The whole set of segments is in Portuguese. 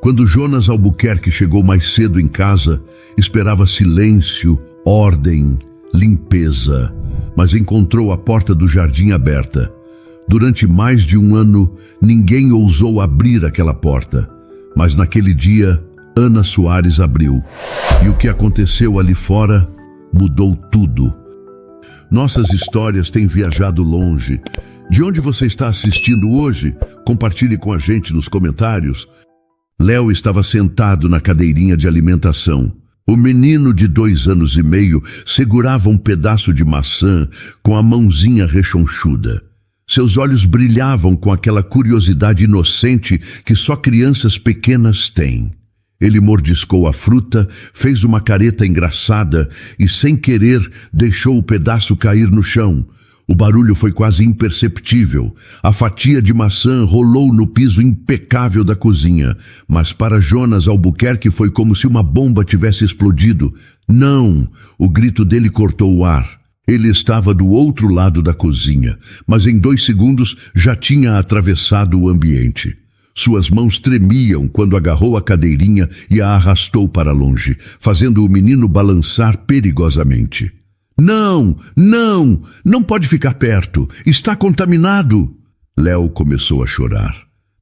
Quando Jonas Albuquerque chegou mais cedo em casa, esperava silêncio, ordem, limpeza, mas encontrou a porta do jardim aberta. Durante mais de um ano, ninguém ousou abrir aquela porta, mas naquele dia, Ana Soares abriu. E o que aconteceu ali fora mudou tudo. Nossas histórias têm viajado longe. De onde você está assistindo hoje? Compartilhe com a gente nos comentários. Léo estava sentado na cadeirinha de alimentação. O menino de 2 anos e meio segurava um pedaço de maçã com a mãozinha rechonchuda. Seus olhos brilhavam com aquela curiosidade inocente que só crianças pequenas têm. Ele mordiscou a fruta, fez uma careta engraçada e, sem querer, deixou o pedaço cair no chão. O barulho foi quase imperceptível. A fatia de maçã rolou no piso impecável da cozinha. Mas para Jonas Albuquerque foi como se uma bomba tivesse explodido. Não! O grito dele cortou o ar. Ele estava do outro lado da cozinha, mas em 2 segundos já tinha atravessado o ambiente. Suas mãos tremiam quando agarrou a cadeirinha e a arrastou para longe, fazendo o menino balançar perigosamente. Não, não, não pode ficar perto, está contaminado. Léo começou a chorar.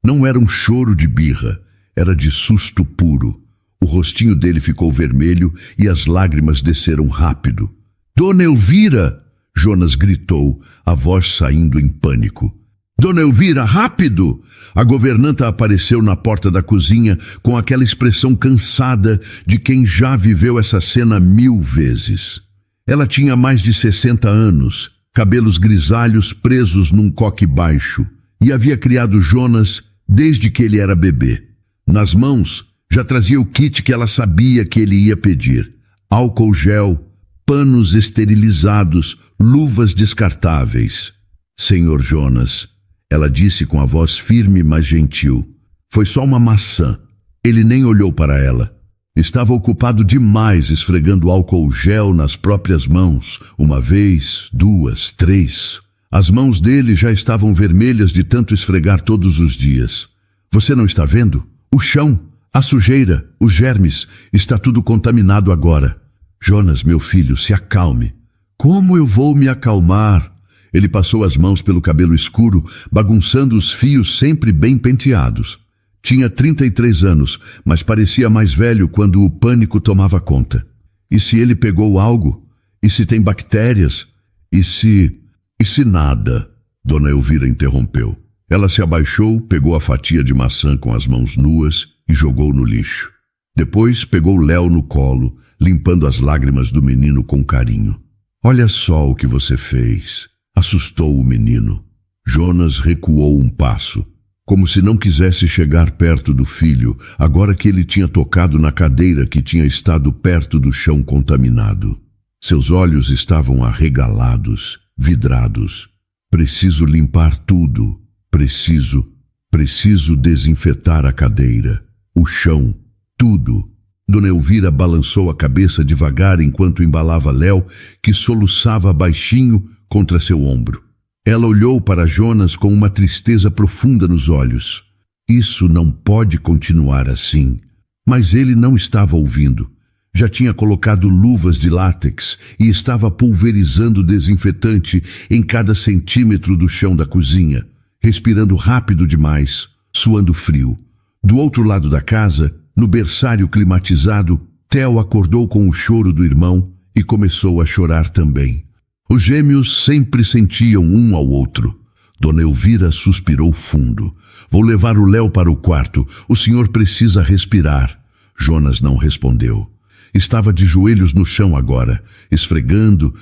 Não era um choro de birra, era de susto puro. O rostinho dele ficou vermelho e as lágrimas desceram rápido. Dona Elvira! Jonas gritou, a voz saindo em pânico. Dona Elvira, rápido! A governanta apareceu na porta da cozinha com aquela expressão cansada de quem já viveu essa cena 1000 vezes. Ela tinha mais de 60 anos, cabelos grisalhos presos num coque baixo, e havia criado Jonas desde que ele era bebê. Nas mãos, já trazia o kit que ela sabia que ele ia pedir. Álcool gel, panos esterilizados, luvas descartáveis. Senhor Jonas, ela disse com a voz firme mas gentil. Foi só uma maçã. Ele nem olhou para ela. Estava ocupado demais esfregando álcool gel nas próprias mãos. 1 vez, 2, 3. As mãos dele já estavam vermelhas de tanto esfregar todos os dias. Você não está vendo? O chão, a sujeira, os germes, está tudo contaminado agora. Jonas, meu filho, se acalme. Como eu vou me acalmar? Ele passou as mãos pelo cabelo escuro, bagunçando os fios sempre bem penteados. Tinha 33 anos, mas parecia mais velho quando o pânico tomava conta. E se ele pegou algo? E se tem bactérias? E se nada? Dona Elvira interrompeu. Ela se abaixou, pegou a fatia de maçã com as mãos nuas e jogou no lixo. Depois pegou Léo no colo, limpando as lágrimas do menino com carinho. Olha só o que você fez. Assustou o menino. Jonas recuou um passo, como se não quisesse chegar perto do filho, agora que ele tinha tocado na cadeira que tinha estado perto do chão contaminado. Seus olhos estavam arregalados, vidrados. Preciso limpar tudo. Preciso desinfetar a cadeira, o chão, tudo. Dona Elvira balançou a cabeça devagar enquanto embalava Léo, que soluçava baixinho contra seu ombro. Ela olhou para Jonas com uma tristeza profunda nos olhos. Isso não pode continuar assim. Mas ele não estava ouvindo. Já tinha colocado luvas de látex e estava pulverizando desinfetante em cada centímetro do chão da cozinha, respirando rápido demais, suando frio. Do outro lado da casa, no berçário climatizado, Theo acordou com o choro do irmão e começou a chorar também. Os gêmeos sempre sentiam um ao outro. Dona Elvira suspirou fundo. Vou levar o Léo para o quarto. O senhor precisa respirar. Jonas não respondeu. Estava de joelhos no chão agora, esfregando.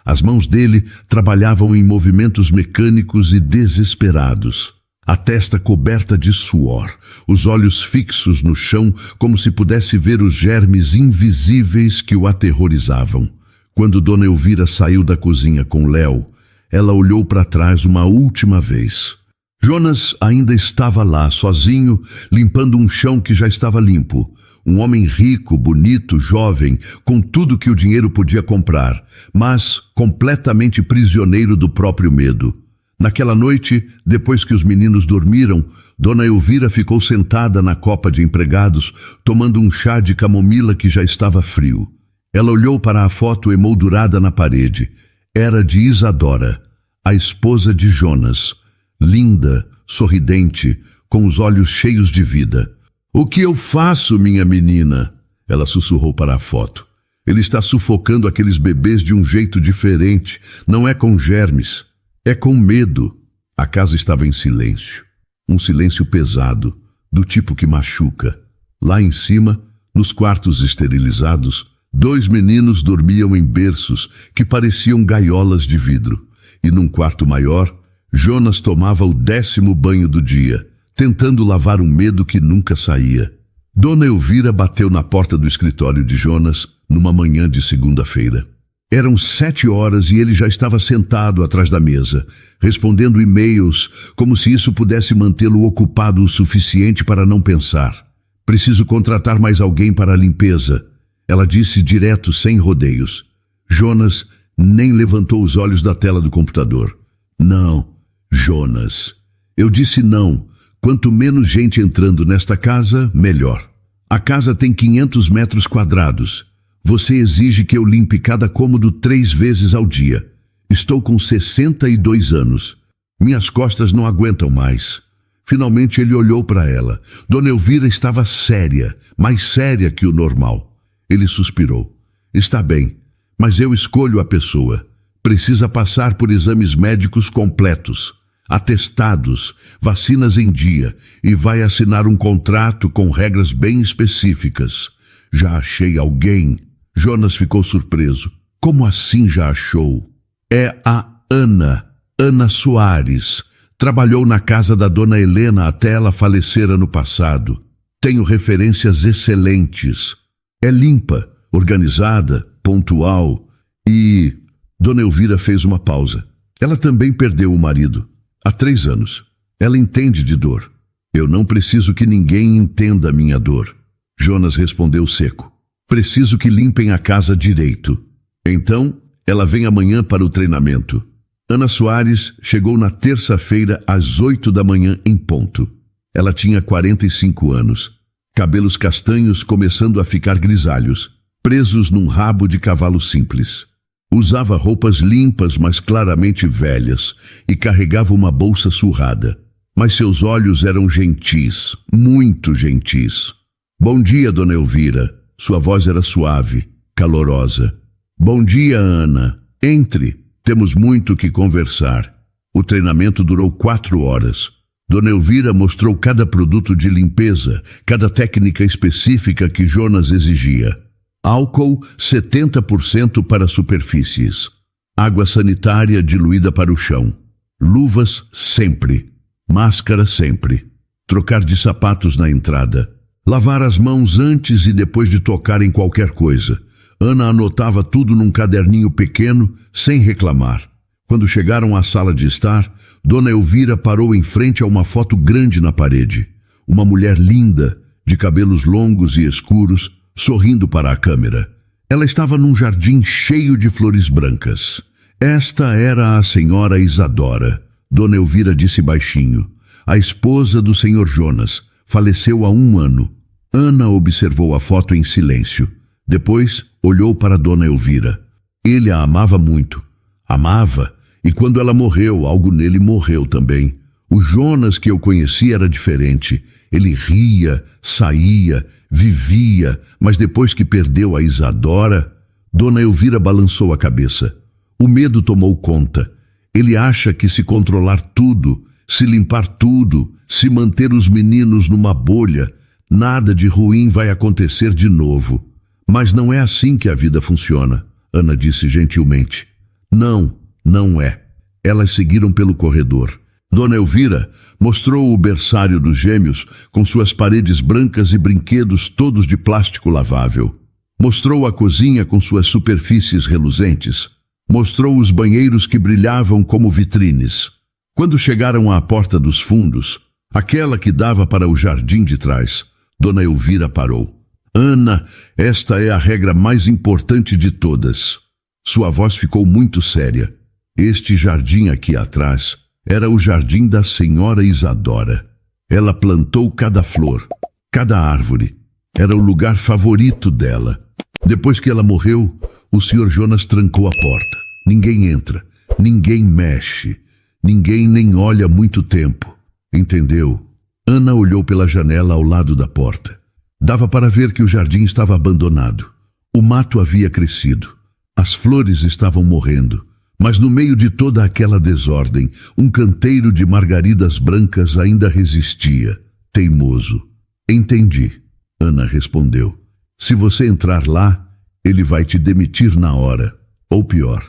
As mãos dele trabalhavam em movimentos mecânicos e desesperados. A testa coberta de suor, os olhos fixos no chão como se pudesse ver os germes invisíveis que o aterrorizavam. Quando Dona Elvira saiu da cozinha com Léo, ela olhou para trás uma última vez. Jonas ainda estava lá, sozinho, limpando um chão que já estava limpo. Um homem rico, bonito, jovem, com tudo que o dinheiro podia comprar, mas completamente prisioneiro do próprio medo. Naquela noite, depois que os meninos dormiram, Dona Elvira ficou sentada na copa de empregados, tomando um chá de camomila que já estava frio. Ela olhou para a foto emoldurada na parede. Era de Isadora, a esposa de Jonas. Linda, sorridente, com os olhos cheios de vida. "O que eu faço, minha menina?" Ela sussurrou para a foto. "Ele está sufocando aqueles bebês de um jeito diferente. Não é com germes, é com medo." A casa estava em silêncio. Um silêncio pesado, do tipo que machuca. Lá em cima, nos quartos esterilizados, 2 meninos dormiam em berços que pareciam gaiolas de vidro. E num quarto maior, Jonas tomava o 10º banho do dia, tentando lavar um medo que nunca saía. Dona Elvira bateu na porta do escritório de Jonas numa manhã de segunda-feira. Eram 7 horas e ele já estava sentado atrás da mesa, respondendo e-mails como se isso pudesse mantê-lo ocupado o suficiente para não pensar. "Preciso contratar mais alguém para a limpeza", ela disse direto, sem rodeios. Jonas nem levantou os olhos da tela do computador. "Não, Jonas. Eu disse não. Quanto menos gente entrando nesta casa, melhor. A casa tem 500 metros quadrados. Você exige que eu limpe cada cômodo 3 vezes ao dia. Estou com 62 anos. Minhas costas não aguentam mais." Finalmente ele olhou para ela. Dona Elvira estava séria, mais séria que o normal. Ele suspirou. "Está bem, mas eu escolho a pessoa. Precisa passar por exames médicos completos, atestados, vacinas em dia e vai assinar um contrato com regras bem específicas. Já achei alguém." Jonas ficou surpreso. "Como assim já achou?" "É a Ana Soares. Trabalhou na casa da dona Helena até ela falecer ano passado. Tenho referências excelentes. É limpa, organizada, pontual e..." Dona Elvira fez uma pausa. Ela também perdeu o marido. Há 3 anos. Ela entende de dor. "Eu não preciso que ninguém entenda a minha dor." Jonas respondeu seco. "Preciso que limpem a casa direito." Então, ela vem amanhã para o treinamento. Ana Soares chegou na terça-feira às 8 da manhã em ponto. Ela tinha 45 anos. Cabelos castanhos começando a ficar grisalhos, presos num rabo de cavalo simples. Usava roupas limpas, mas claramente velhas, e carregava uma bolsa surrada. Mas seus olhos eram gentis, muito gentis. "Bom dia, Dona Elvira." Sua voz era suave, calorosa. "Bom dia, Ana. Entre. Temos muito que conversar." O treinamento durou 4 horas. Dona Elvira mostrou cada produto de limpeza, cada técnica específica que Jonas exigia. Álcool 70% para superfícies. Água sanitária diluída para o chão. Luvas sempre. Máscara sempre. Trocar de sapatos na entrada. Lavar as mãos antes e depois de tocar em qualquer coisa. Ana anotava tudo num caderninho pequeno, sem reclamar. Quando chegaram à sala de estar, Dona Elvira parou em frente a uma foto grande na parede. Uma mulher linda, de cabelos longos e escuros, sorrindo para a câmera. Ela estava num jardim cheio de flores brancas. Esta era a senhora Isadora, Dona Elvira disse baixinho. A esposa do senhor Jonas. Faleceu há 1 ano. Ana observou a foto em silêncio. Depois olhou para Dona Elvira. Ele a amava muito. Amava, e quando ela morreu, algo nele morreu também. O Jonas que eu conheci era diferente. Ele ria, saía, vivia, mas depois que perdeu a Isadora, Dona Elvira balançou a cabeça. O medo tomou conta. Ele acha que se controlar tudo, se limpar tudo, se manter os meninos numa bolha, nada de ruim vai acontecer de novo. Mas não é assim que a vida funciona, Ana disse gentilmente. Não, não é. Elas seguiram pelo corredor. Dona Elvira mostrou o berçário dos gêmeos com suas paredes brancas e brinquedos todos de plástico lavável. Mostrou a cozinha com suas superfícies reluzentes. Mostrou os banheiros que brilhavam como vitrines. Quando chegaram à porta dos fundos, aquela que dava para o jardim de trás, Dona Elvira parou. Ana, esta é a regra mais importante de todas. Sua voz ficou muito séria. Este jardim aqui atrás era o jardim da senhora Isadora. Ela plantou cada flor, cada árvore. Era o lugar favorito dela. Depois que ela morreu, o Sr. Jonas trancou a porta. Ninguém entra, ninguém mexe, ninguém nem olha muito tempo. Entendeu? Ana olhou pela janela ao lado da porta. Dava para ver que o jardim estava abandonado. O mato havia crescido. As flores estavam morrendo. Mas no meio de toda aquela desordem, um canteiro de margaridas brancas ainda resistia, teimoso. Entendi, Ana respondeu. Se você entrar lá, ele vai te demitir na hora. Ou pior.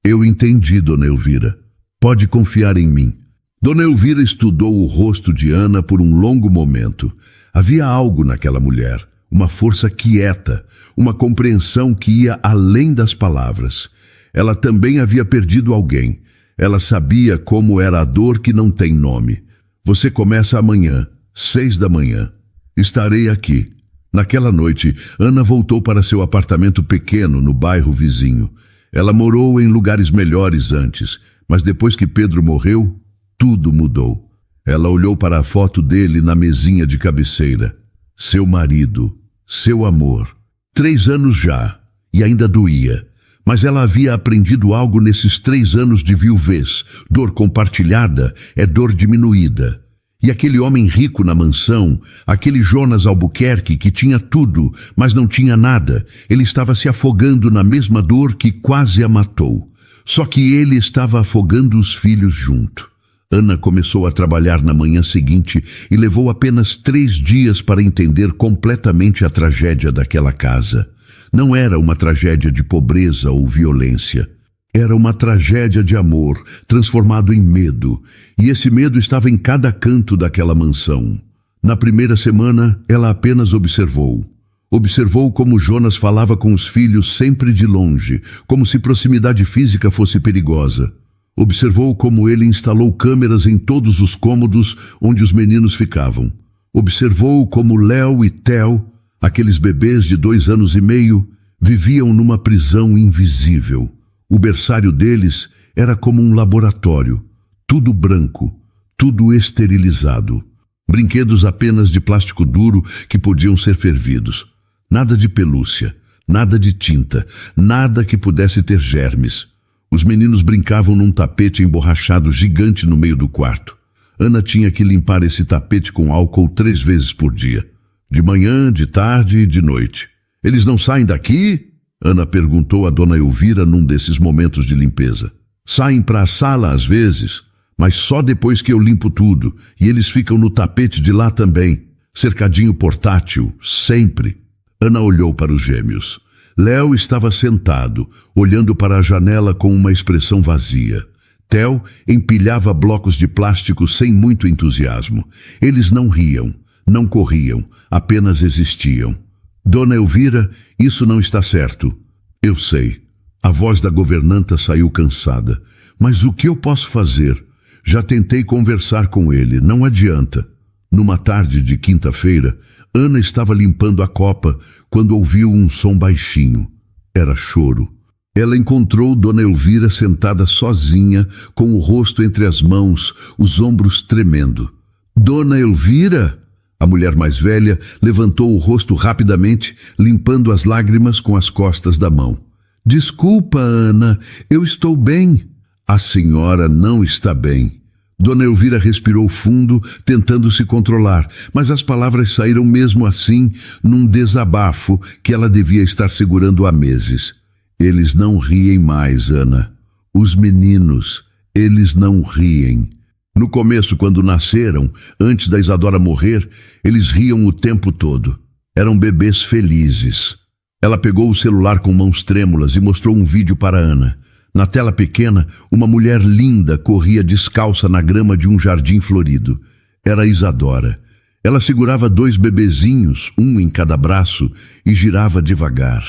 Eu entendi, Dona Elvira. Pode confiar em mim. Dona Elvira estudou o rosto de Ana por um longo momento. Havia algo naquela mulher, uma força quieta, uma compreensão que ia além das palavras. Ela também havia perdido alguém. Ela sabia como era a dor que não tem nome. Você começa amanhã, 6 da manhã. Estarei aqui. Naquela noite, Ana voltou para seu apartamento pequeno no bairro vizinho. Ela morou em lugares melhores antes, mas depois que Pedro morreu, tudo mudou. Ela olhou para a foto dele na mesinha de cabeceira. Seu marido, seu amor. 3 anos já, e ainda doía. Mas ela havia aprendido algo nesses 3 anos de viuvez. Dor compartilhada é dor diminuída. E aquele homem rico na mansão, aquele Jonas Albuquerque que tinha tudo, mas não tinha nada, ele estava se afogando na mesma dor que quase a matou. Só que ele estava afogando os filhos junto. Ana começou a trabalhar na manhã seguinte e levou apenas 3 dias para entender completamente a tragédia daquela casa. Não era uma tragédia de pobreza ou violência. Era uma tragédia de amor, transformado em medo. E esse medo estava em cada canto daquela mansão. Na primeira semana, ela apenas observou. Observou como Jonas falava com os filhos sempre de longe, como se proximidade física fosse perigosa. Observou como ele instalou câmeras em todos os cômodos onde os meninos ficavam. Observou como Léo e Theo, aqueles bebês de 2 anos e meio, viviam numa prisão invisível. O berçário deles era como um laboratório, tudo branco, tudo esterilizado. Brinquedos apenas de plástico duro que podiam ser fervidos. Nada de pelúcia, nada de tinta, nada que pudesse ter germes. Os meninos brincavam num tapete emborrachado gigante no meio do quarto. Ana tinha que limpar esse tapete com álcool 3 vezes por dia. De manhã, de tarde e de noite. Eles não saem daqui? Ana perguntou a Dona Elvira num desses momentos de limpeza. Saem para a sala às vezes, mas só depois que eu limpo tudo, e eles ficam no tapete de lá também. Cercadinho portátil, sempre. Ana olhou para os gêmeos. Léo estava sentado, olhando para a janela com uma expressão vazia. Theo empilhava blocos de plástico sem muito entusiasmo. Eles não riam, não corriam, apenas existiam. Dona Elvira, isso não está certo. Eu sei. A voz da governanta saiu cansada. Mas o que eu posso fazer? Já tentei conversar com ele, não adianta. Numa tarde de quinta-feira, Ana estava limpando a copa quando ouviu um som baixinho. Era choro. Ela encontrou Dona Elvira sentada sozinha, com o rosto entre as mãos, os ombros tremendo. Dona Elvira? A mulher mais velha levantou o rosto rapidamente, limpando as lágrimas com as costas da mão. Desculpa, Ana, eu estou bem. A senhora não está bem. Dona Elvira respirou fundo, tentando se controlar, mas as palavras saíram mesmo assim, num desabafo que ela devia estar segurando há meses. Eles não riem mais, Ana. Os meninos, eles não riem. No começo, quando nasceram, antes da Isadora morrer, eles riam o tempo todo. Eram bebês felizes. Ela pegou o celular com mãos trêmulas e mostrou um vídeo para Ana. Na tela pequena, uma mulher linda corria descalça na grama de um jardim florido. Era Isadora. Ela segurava 2 bebezinhos, um em cada braço, e girava devagar.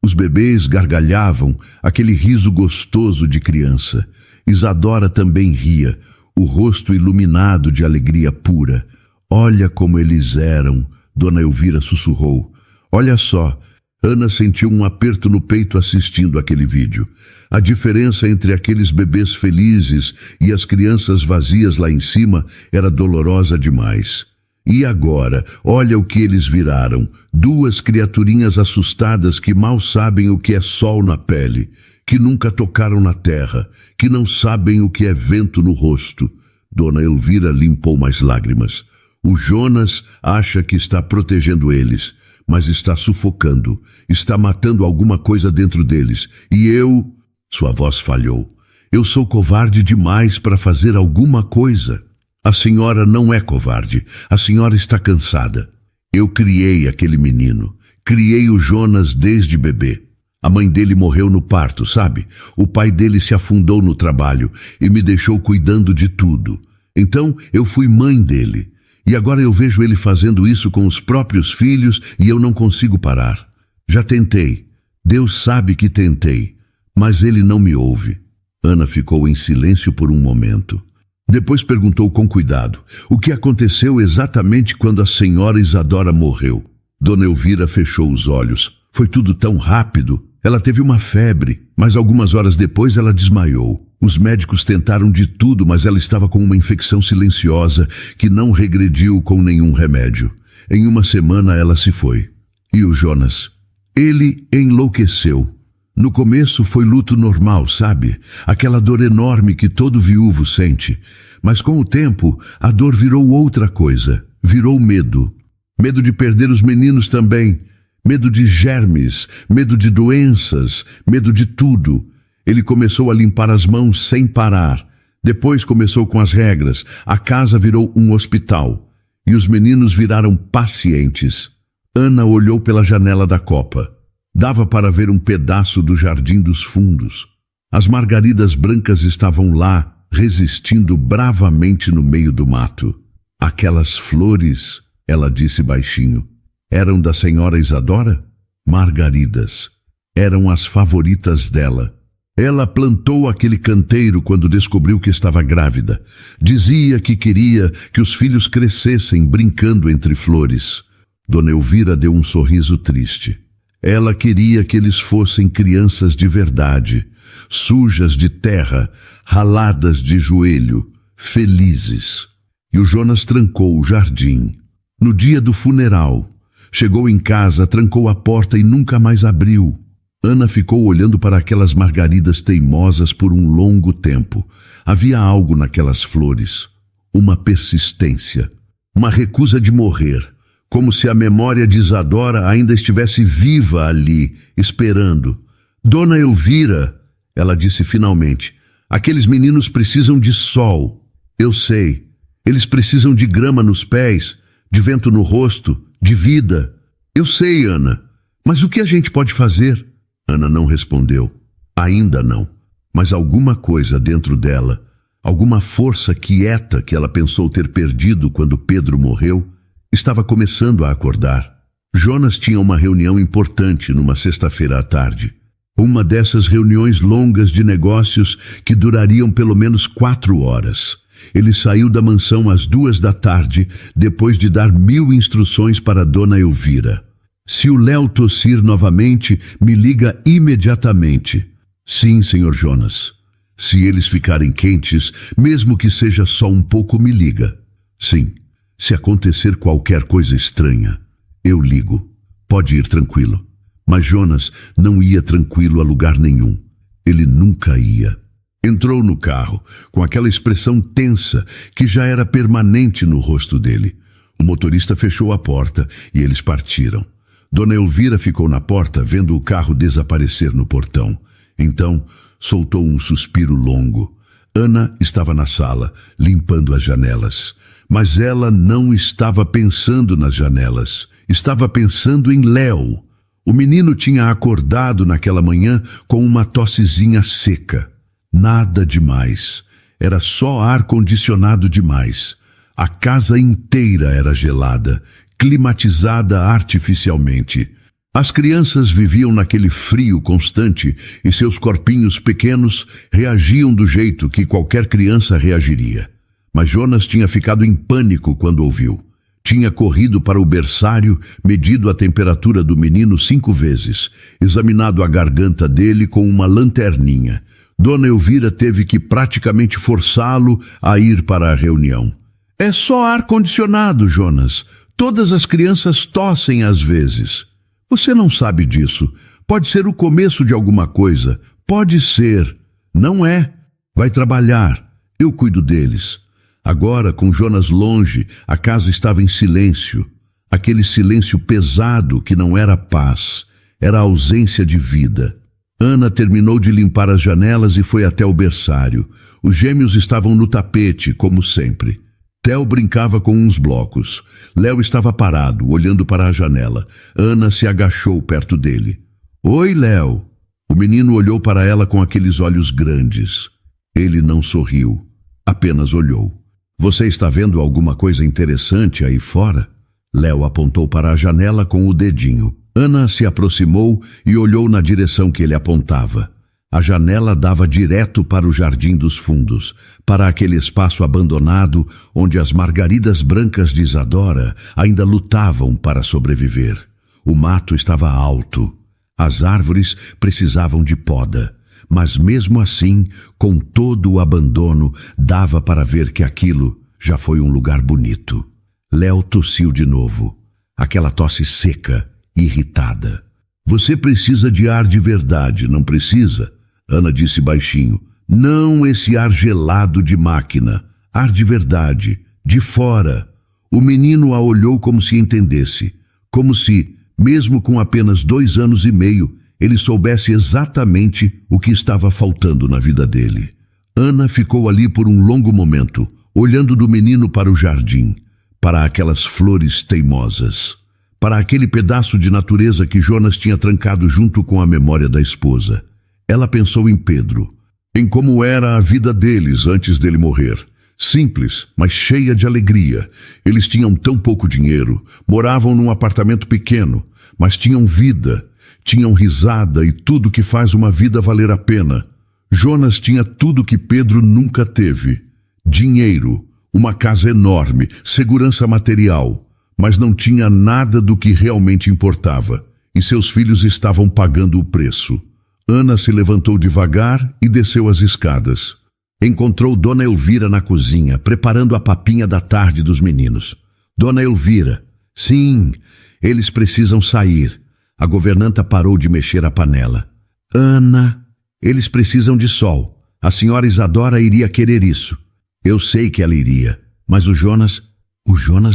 Os bebês gargalhavam, aquele riso gostoso de criança. Isadora também ria, o rosto iluminado de alegria pura. Olha como eles eram, Dona Elvira sussurrou. Olha só. Ana sentiu um aperto no peito assistindo aquele vídeo. A diferença entre aqueles bebês felizes e as crianças vazias lá em cima era dolorosa demais. E agora, olha o que eles viraram, 2 criaturinhas assustadas que mal sabem o que é sol na pele, que nunca tocaram na terra, que não sabem o que é vento no rosto. Dona Elvira limpou mais lágrimas. O Jonas acha que está protegendo eles, mas está sufocando, está matando alguma coisa dentro deles. E eu... Sua voz falhou. Eu sou covarde demais para fazer alguma coisa. A senhora não é covarde, a senhora está cansada. Eu criei aquele menino, criei o Jonas desde bebê. A mãe dele morreu no parto, sabe? O pai dele se afundou no trabalho e me deixou cuidando de tudo. Então eu fui mãe dele. E agora eu vejo ele fazendo isso com os próprios filhos e eu não consigo parar. Já tentei. Deus sabe que tentei. Mas ele não me ouve. Ana ficou em silêncio por um momento. Depois perguntou com cuidado o que aconteceu exatamente quando a senhora Isadora morreu. Dona Elvira fechou os olhos. Foi tudo tão rápido. Ela teve uma febre, mas algumas horas depois ela desmaiou. Os médicos tentaram de tudo, mas ela estava com uma infecção silenciosa que não regrediu com nenhum remédio. Em uma semana ela se foi. E o Jonas? Ele enlouqueceu. No começo foi luto normal, sabe? Aquela dor enorme que todo viúvo sente. Mas com o tempo, a dor virou outra coisa. Virou medo. Medo de perder os meninos também. Medo de germes, medo de doenças, medo de tudo. Ele começou a limpar as mãos sem parar. Depois começou com as regras. A casa virou um hospital. E os meninos viraram pacientes. Ana olhou pela janela da copa. Dava para ver um pedaço do jardim dos fundos. As margaridas brancas estavam lá, resistindo bravamente no meio do mato. Aquelas flores, ela disse baixinho, eram da senhora Isadora? Margaridas. Eram as favoritas dela. Ela plantou aquele canteiro quando descobriu que estava grávida. Dizia que queria que os filhos crescessem brincando entre flores. Dona Elvira deu um sorriso triste. Ela queria que eles fossem crianças de verdade, sujas de terra, raladas de joelho, felizes. E o Jonas trancou o jardim. No dia do funeral, chegou em casa, trancou a porta e nunca mais abriu. Ana ficou olhando para aquelas margaridas teimosas por um longo tempo. Havia algo naquelas flores, uma persistência, uma recusa de morrer, como se a memória de Isadora ainda estivesse viva ali, esperando. Dona Elvira, ela disse finalmente, aqueles meninos precisam de sol. Eu sei, eles precisam de grama nos pés, de vento no rosto, de vida. Eu sei, Ana, mas o que a gente pode fazer? Ana não respondeu. Ainda não. Mas alguma coisa dentro dela, alguma força quieta que ela pensou ter perdido quando Pedro morreu, estava começando a acordar. Jonas tinha uma reunião importante numa sexta-feira à tarde. Uma dessas reuniões longas de negócios que durariam pelo menos 4 horas. Ele saiu da mansão às 2 da tarde, depois de dar 1000 instruções para Dona Elvira. Se o Léo tossir novamente, me liga imediatamente. Sim, senhor Jonas. Se eles ficarem quentes, mesmo que seja só um pouco, me liga. Sim. Se acontecer qualquer coisa estranha, eu ligo. Pode ir tranquilo. Mas Jonas não ia tranquilo a lugar nenhum. Ele nunca ia. Entrou no carro, com aquela expressão tensa que já era permanente no rosto dele. O motorista fechou a porta e eles partiram. Dona Elvira ficou na porta, vendo o carro desaparecer no portão. Então, soltou um suspiro longo. Ana estava na sala, limpando as janelas. Mas ela não estava pensando nas janelas. Estava pensando em Léo. O menino tinha acordado naquela manhã com uma tossezinha seca. Nada demais. Era só ar-condicionado demais. A casa inteira era gelada, climatizada artificialmente. As crianças viviam naquele frio constante e seus corpinhos pequenos reagiam do jeito que qualquer criança reagiria. Mas Jonas tinha ficado em pânico quando ouviu. Tinha corrido para o berçário, medido a temperatura do menino 5 vezes, examinado a garganta dele com uma lanterninha. Dona Elvira teve que praticamente forçá-lo a ir para a reunião. É só ar-condicionado, Jonas. Todas as crianças tossem às vezes. Você não sabe disso. Pode ser o começo de alguma coisa. Pode ser. Não é. Vai trabalhar. Eu cuido deles. Agora, com Jonas longe, a casa estava em silêncio. Aquele silêncio pesado que não era paz. Era a ausência de vida. Ana terminou de limpar as janelas e foi até o berçário. Os gêmeos estavam no tapete, como sempre. Theo brincava com uns blocos. Léo estava parado, olhando para a janela. Ana se agachou perto dele. Oi, Léo. O menino olhou para ela com aqueles olhos grandes. Ele não sorriu, apenas olhou. Você está vendo alguma coisa interessante aí fora? Léo apontou para a janela com o dedinho. Ana se aproximou e olhou na direção que ele apontava. A janela dava direto para o Jardim dos Fundos, para aquele espaço abandonado onde as margaridas brancas de Isadora ainda lutavam para sobreviver. O mato estava alto. As árvores precisavam de poda, mas mesmo assim, com todo o abandono, dava para ver que aquilo já foi um lugar bonito. Léo tossiu de novo, aquela tosse seca, irritada. Você precisa de ar de verdade, não precisa? Ana disse baixinho. Não esse ar gelado de máquina, ar de verdade, de fora. O menino a olhou como se entendesse, como se, mesmo com apenas 2 anos e meio, ele soubesse exatamente o que estava faltando na vida dele. Ana ficou ali por um longo momento, olhando do menino para o jardim, para aquelas flores teimosas, para aquele pedaço de natureza que Jonas tinha trancado junto com a memória da esposa. Ela pensou em Pedro, em como era a vida deles antes dele morrer. Simples, mas cheia de alegria. Eles tinham tão pouco dinheiro, moravam num apartamento pequeno, mas tinham vida, tinham risada e tudo que faz uma vida valer a pena. Jonas tinha tudo que Pedro nunca teve. Dinheiro, uma casa enorme, segurança material, mas não tinha nada do que realmente importava, e seus filhos estavam pagando o preço. Ana se levantou devagar e desceu as escadas. Encontrou Dona Elvira na cozinha, preparando a papinha da tarde dos meninos. Dona Elvira, sim, eles precisam sair. A governanta parou de mexer a panela. Ana, eles precisam de sol. A senhora Isadora iria querer isso. Eu sei que ela iria, mas o Jonas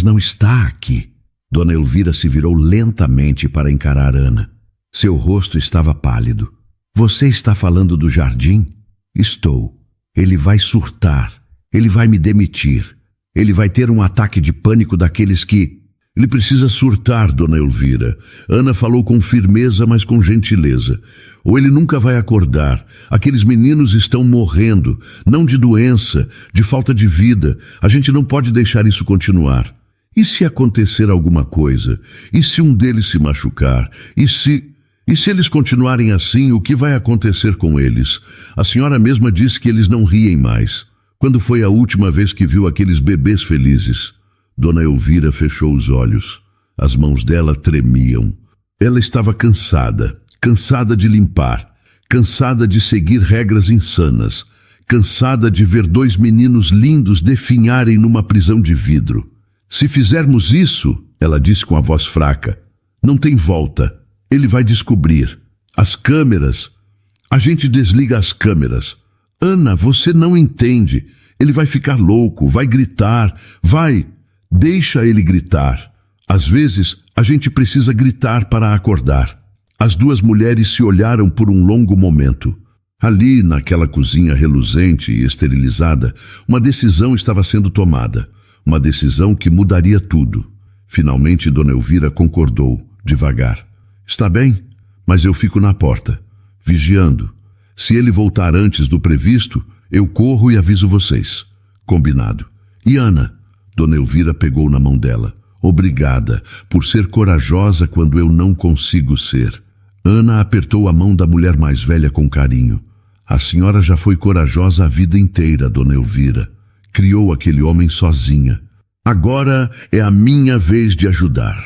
não está aqui. Dona Elvira se virou lentamente para encarar Ana. Seu rosto estava pálido. Você está falando do jardim? Estou. Ele vai surtar. Ele vai me demitir. Ele vai ter um ataque de pânico daqueles que... Ele precisa surtar, Dona Elvira. Ana falou com firmeza, mas com gentileza. Ou ele nunca vai acordar. Aqueles meninos estão morrendo. Não de doença, de falta de vida. A gente não pode deixar isso continuar. E se acontecer alguma coisa? E se um deles se machucar? E se eles continuarem assim, o que vai acontecer com eles? A senhora mesma disse que eles não riem mais. Quando foi a última vez que viu aqueles bebês felizes? Dona Elvira fechou os olhos. As mãos dela tremiam. Ela estava cansada de limpar, cansada de seguir regras insanas, cansada de ver 2 meninos lindos definharem numa prisão de vidro. Se fizermos isso, ela disse com a voz fraca, não tem volta. Ele vai descobrir. As câmeras. A gente desliga as câmeras. Ana, você não entende. Ele vai ficar louco, vai gritar, vai... Deixa ele gritar. Às vezes, a gente precisa gritar para acordar. As 2 mulheres se olharam por um longo momento. Ali, naquela cozinha reluzente e esterilizada, uma decisão estava sendo tomada. Uma decisão que mudaria tudo. Finalmente, Dona Elvira concordou, devagar. Está bem, mas eu fico na porta, vigiando. Se ele voltar antes do previsto, eu corro e aviso vocês. Combinado. E Ana? Dona Elvira pegou na mão dela. Obrigada por ser corajosa quando eu não consigo ser. Ana apertou a mão da mulher mais velha com carinho. A senhora já foi corajosa a vida inteira, Dona Elvira. Criou aquele homem sozinha. Agora é a minha vez de ajudar.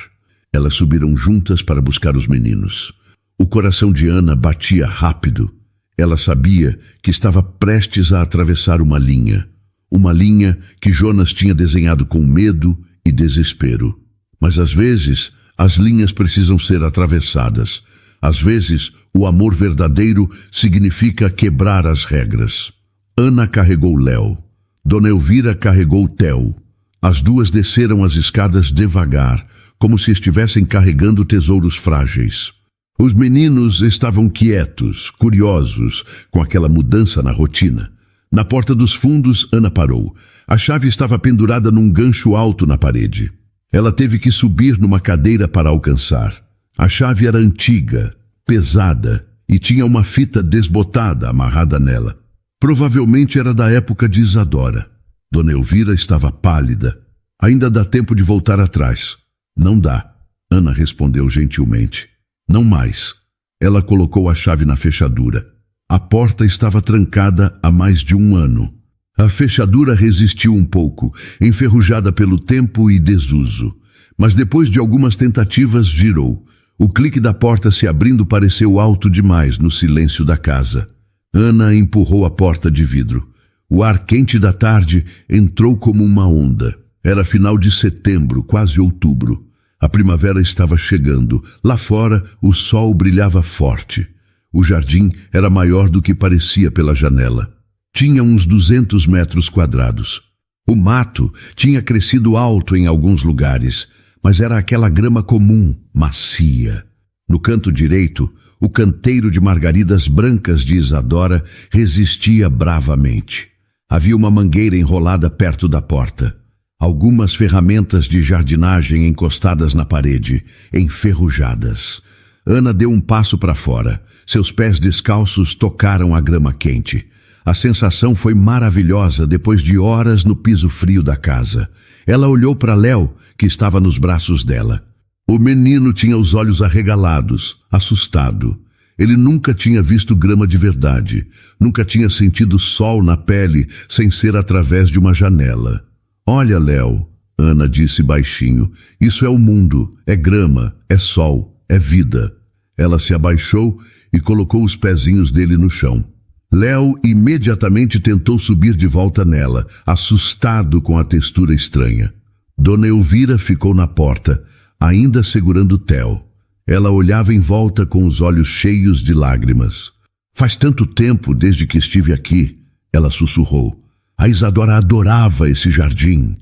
Elas subiram juntas para buscar os meninos. O coração de Ana batia rápido. Ela sabia que estava prestes a atravessar uma linha. uma linha que Jonas tinha desenhado com medo e desespero. Mas às vezes, as linhas precisam ser atravessadas. Às vezes, o amor verdadeiro significa quebrar as regras. Ana carregou Léo. Dona Elvira carregou Theo. As duas desceram as escadas devagar, como se estivessem carregando tesouros frágeis. Os meninos estavam quietos, curiosos, com aquela mudança na rotina. Na porta dos fundos, Ana parou. A chave estava pendurada num gancho alto na parede. Ela teve que subir numa cadeira para alcançar. A chave era antiga, pesada, e tinha uma fita desbotada amarrada nela. Provavelmente era da época de Isadora. Dona Elvira estava pálida. Ainda dá tempo de voltar atrás. Não dá, Ana respondeu gentilmente. Não mais. Ela colocou a chave na fechadura. A porta estava trancada há mais de 1 ano. A fechadura resistiu um pouco, enferrujada pelo tempo e desuso. Mas depois de algumas tentativas, girou. O clique da porta se abrindo pareceu alto demais no silêncio da casa. Ana empurrou a porta de vidro. O ar quente da tarde entrou como uma onda. Era final de setembro, quase outubro. A primavera estava chegando. Lá fora, o sol brilhava forte. O jardim era maior do que parecia pela janela. Tinha uns 200 metros quadrados. O mato tinha crescido alto em alguns lugares, mas era aquela grama comum, macia. No canto direito, o canteiro de margaridas brancas de Isadora resistia bravamente. Havia uma mangueira enrolada perto da porta. Algumas ferramentas de jardinagem encostadas na parede, enferrujadas. Ana deu um passo para fora. Seus pés descalços tocaram a grama quente. A sensação foi maravilhosa depois de horas no piso frio da casa. Ela olhou para Léo, que estava nos braços dela. O menino tinha os olhos arregalados, assustado. Ele nunca tinha visto grama de verdade. Nunca tinha sentido sol na pele sem ser através de uma janela. Olha, Léo, Ana disse baixinho, isso é o mundo, é grama, é sol, é vida. Ela se abaixou e colocou os pezinhos dele no chão. Léo imediatamente tentou subir de volta nela, assustado com a textura estranha. Dona Elvira ficou na porta, ainda segurando Theo. Ela olhava em volta com os olhos cheios de lágrimas. Faz tanto tempo desde que estive aqui, ela sussurrou. A Isadora adorava esse jardim.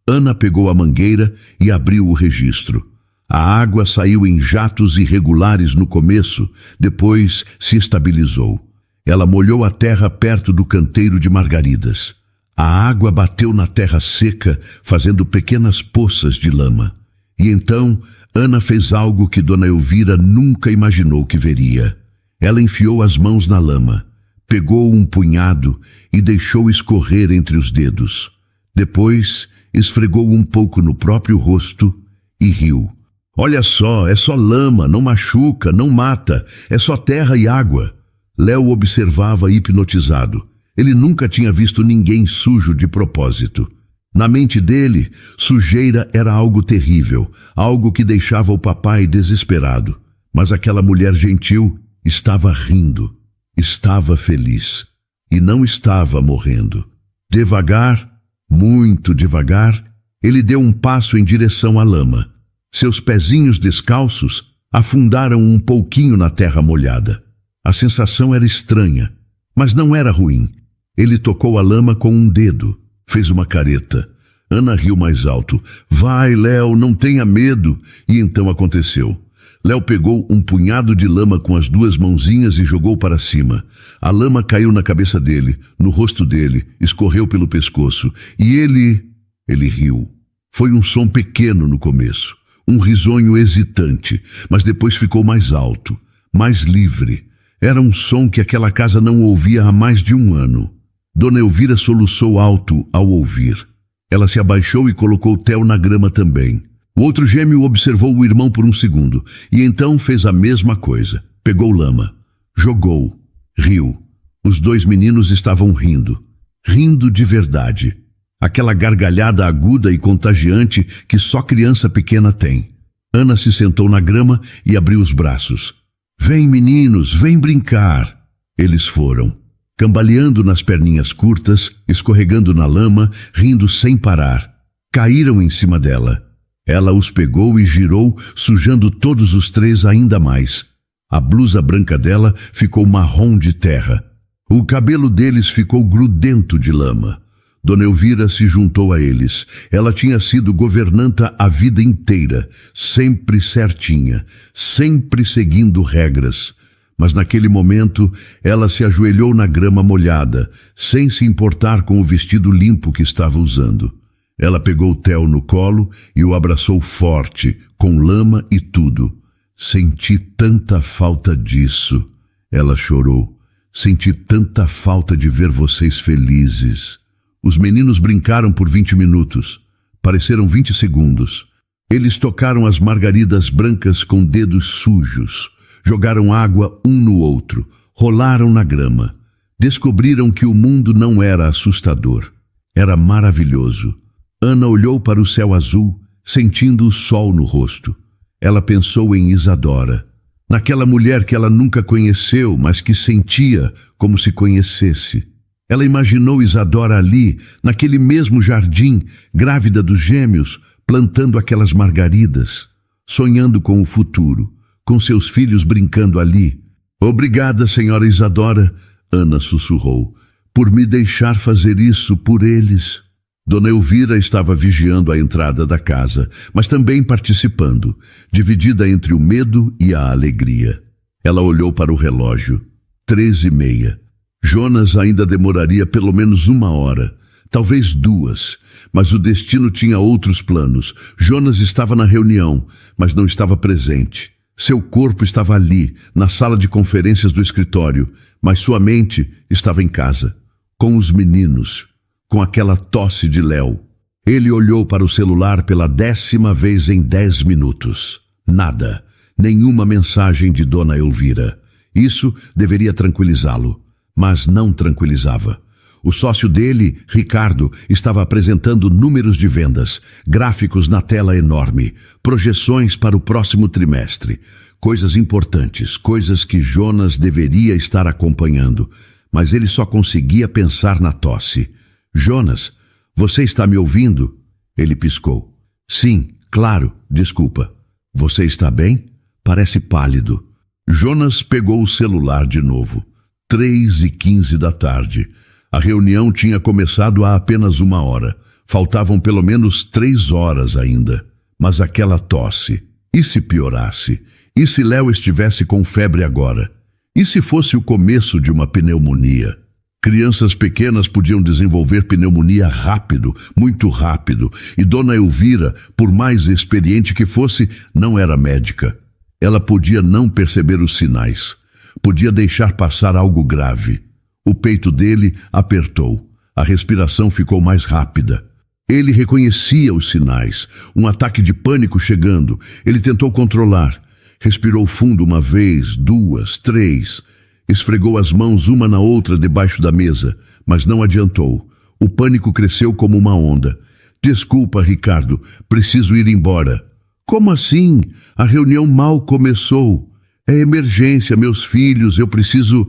Ana pegou a mangueira e abriu o registro. A água saiu em jatos irregulares no começo, depois se estabilizou. Ela molhou a terra perto do canteiro de margaridas. A água bateu na terra seca, fazendo pequenas poças de lama. E então, Ana fez algo que Dona Elvira nunca imaginou que veria. Ela enfiou as mãos na lama, pegou um punhado e deixou escorrer entre os dedos. Depois, esfregou um pouco no próprio rosto e riu. Olha só, é só lama, não machuca, não mata, é só terra e água. Léo observava hipnotizado. Ele nunca tinha visto ninguém sujo de propósito. Na mente dele, sujeira era algo terrível, algo que deixava o papai desesperado. Mas aquela mulher gentil estava rindo, estava feliz e não estava morrendo. Devagar, muito devagar, ele deu um passo em direção à lama. Seus pezinhos descalços afundaram um pouquinho na terra molhada. A sensação era estranha, mas não era ruim. Ele tocou a lama com um dedo, fez uma careta. Ana riu mais alto. Vai, Léo, não tenha medo. E então aconteceu. Léo pegou um punhado de lama com as 2 mãozinhas e jogou para cima. A lama caiu na cabeça dele, no rosto dele, escorreu pelo pescoço. E ele riu. Foi um som pequeno no começo, um risonho hesitante, mas depois ficou mais alto, mais livre. Era um som que aquela casa não ouvia há mais de 1 ano. Dona Elvira soluçou alto ao ouvir. Ela se abaixou e colocou Theo na grama também. O outro gêmeo observou o irmão por um segundo e então fez a mesma coisa. Pegou lama, jogou, riu. Os 2 meninos estavam rindo. Rindo de verdade. Aquela gargalhada aguda e contagiante que só criança pequena tem. Ana se sentou na grama e abriu os braços. Vem, meninos, vem brincar. Eles foram. cambaleando nas perninhas curtas, escorregando na lama, rindo sem parar. Caíram em cima dela. Ela os pegou e girou, sujando todos os três ainda mais. A blusa branca dela ficou marrom de terra. O cabelo deles ficou grudento de lama. Dona Elvira se juntou a eles. Ela tinha sido governanta a vida inteira, sempre certinha, sempre seguindo regras. Mas naquele momento ela se ajoelhou na grama molhada, sem se importar com o vestido limpo que estava usando. Ela pegou Theo no colo e o abraçou forte, com lama e tudo. Senti tanta falta disso. Ela chorou. Senti tanta falta de ver vocês felizes. Os meninos brincaram por 20 minutos. Pareceram 20 segundos. Eles tocaram as margaridas brancas com dedos sujos. Jogaram água um no outro. Rolaram na grama. Descobriram que o mundo não era assustador. Era maravilhoso. Ana olhou para o céu azul, sentindo o sol no rosto. Ela pensou em Isadora. Naquela mulher que ela nunca conheceu, mas que sentia como se conhecesse. Ela imaginou Isadora ali, naquele mesmo jardim, grávida dos gêmeos, plantando aquelas margaridas, sonhando com o futuro, com seus filhos brincando ali. Obrigada, senhora Isadora, Ana sussurrou, por me deixar fazer isso por eles. Dona Elvira estava vigiando a entrada da casa, mas também participando, dividida entre o medo e a alegria. Ela olhou para o relógio. 3h30. Jonas ainda demoraria pelo menos 1 hora, talvez 2, mas o destino tinha outros planos. Jonas estava na reunião, mas não estava presente. Seu corpo estava ali, na sala de conferências do escritório, mas sua mente estava em casa, com os meninos, com aquela tosse de Léo. Ele olhou para o celular pela 10ª vez em 10 minutos. Nada, nenhuma mensagem de Dona Elvira. Isso deveria tranquilizá-lo, mas não tranquilizava. O sócio dele, Ricardo, estava apresentando números de vendas, gráficos na tela enorme, projeções para o próximo trimestre, coisas importantes, coisas que Jonas deveria estar acompanhando, mas ele só conseguia pensar na tosse. Jonas, você está me ouvindo? Ele piscou. Sim, claro, desculpa. Você está bem? Parece pálido. Jonas pegou o celular de novo. 3h15 da tarde. A reunião tinha começado há apenas 1 hora. Faltavam pelo menos 3 horas ainda. Mas aquela tosse. E se piorasse? E se Léo estivesse com febre agora? E se fosse o começo de uma pneumonia? Crianças pequenas podiam desenvolver pneumonia rápido, muito rápido, e Dona Elvira, por mais experiente que fosse, não era médica. Ela podia não perceber os sinais. Podia deixar passar algo grave. O peito dele apertou. A respiração ficou mais rápida. Ele reconhecia os sinais. Um ataque de pânico chegando. Ele tentou controlar. Respirou fundo 1 vez, 2, 3. Esfregou as mãos uma na outra debaixo da mesa, mas não adiantou. O pânico cresceu como uma onda. Desculpa, Ricardo, preciso ir embora. Como assim? A reunião mal começou. É emergência, meus filhos, eu preciso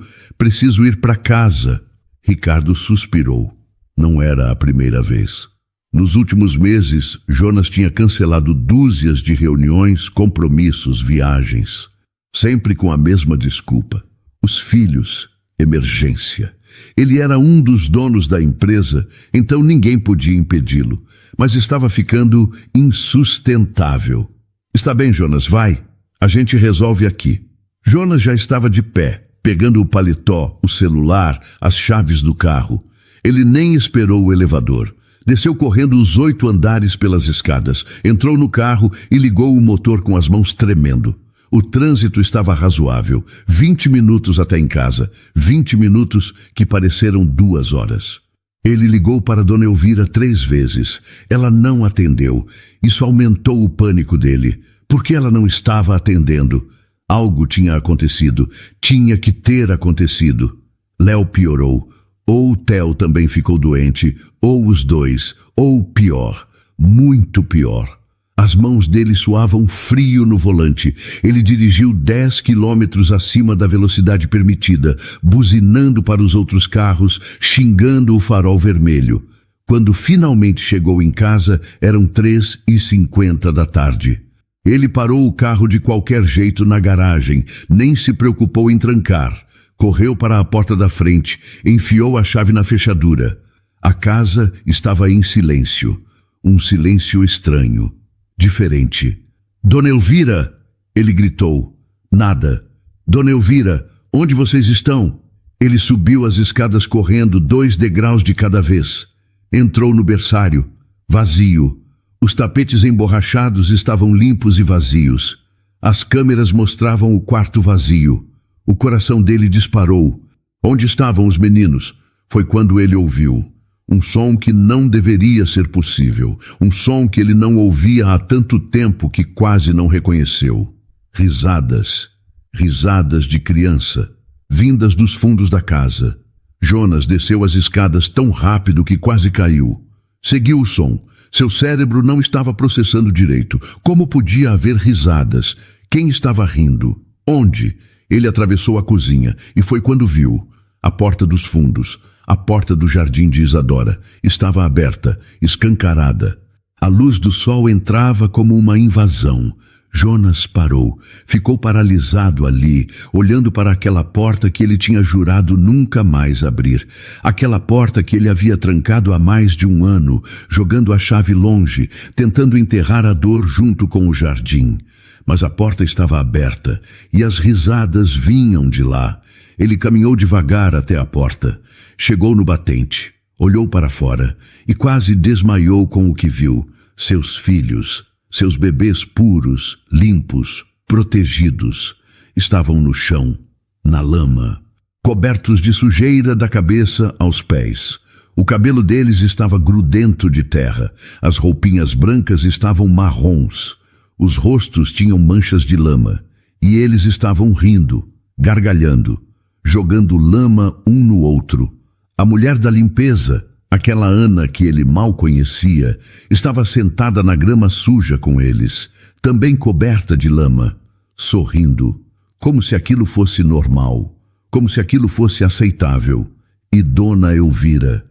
ir para casa. Ricardo suspirou. Não era a primeira vez. Nos últimos meses, Jonas tinha cancelado dúzias de reuniões, compromissos, viagens. Sempre com a mesma desculpa. Os filhos, emergência. Ele era um dos donos da empresa, então ninguém podia impedi-lo. Mas estava ficando insustentável. Está bem, Jonas, vai. A gente resolve aqui. Jonas já estava de pé, pegando o paletó, o celular, as chaves do carro. Ele nem esperou o elevador. Desceu correndo os 8 andares pelas escadas, entrou no carro e ligou o motor com as mãos tremendo. O trânsito estava razoável. 20 minutos até em casa. 20 minutos que pareceram 2 horas. Ele ligou para Dona Elvira 3 vezes. Ela não atendeu. Isso aumentou o pânico dele. Por que ela não estava atendendo? Algo tinha acontecido. Tinha que ter acontecido. Léo piorou. Ou o Theo também ficou doente, ou os dois, ou pior, muito pior. As mãos dele suavam frio no volante. Ele dirigiu 10 quilômetros acima da velocidade permitida, buzinando para os outros carros, xingando o farol vermelho. Quando finalmente chegou em casa, eram 3h50 da tarde. Ele parou o carro de qualquer jeito na garagem, nem se preocupou em trancar. Correu para a porta da frente, enfiou a chave na fechadura. A casa estava em silêncio. Um silêncio estranho. Diferente. Dona Elvira! Ele gritou. Nada. Dona Elvira, onde vocês estão? Ele subiu as escadas correndo 2 degraus de cada vez. Entrou no berçário. Vazio. Os tapetes emborrachados estavam limpos e vazios. As câmeras mostravam o quarto vazio. O coração dele disparou. Onde estavam os meninos? Foi quando ele ouviu. Um som que não deveria ser possível. Um som que ele não ouvia há tanto tempo que quase não reconheceu. Risadas. Risadas de criança, vindas dos fundos da casa. Jonas desceu as escadas tão rápido que quase caiu. Seguiu o som. Seu cérebro não estava processando direito. Como podia haver risadas? Quem estava rindo? Onde? Ele atravessou a cozinha e foi quando viu. A porta dos fundos. A porta do jardim de Isadora estava aberta, escancarada. A luz do sol entrava como uma invasão. Jonas parou, ficou paralisado ali, olhando para aquela porta que ele tinha jurado nunca mais abrir. Aquela porta que ele havia trancado há mais de 1 ano, jogando a chave longe, tentando enterrar a dor junto com o jardim. Mas a porta estava aberta e as risadas vinham de lá. Ele caminhou devagar até a porta. Chegou no batente, olhou para fora e quase desmaiou com o que viu. Seus filhos, seus bebês puros, limpos, protegidos, estavam no chão, na lama, cobertos de sujeira da cabeça aos pés. O cabelo deles estava grudento de terra, as roupinhas brancas estavam marrons, os rostos tinham manchas de lama, e eles estavam rindo, gargalhando, jogando lama um no outro. A mulher da limpeza, aquela Ana que ele mal conhecia, estava sentada na grama suja com eles, também coberta de lama, sorrindo, como se aquilo fosse normal, como se aquilo fosse aceitável. E Dona Elvira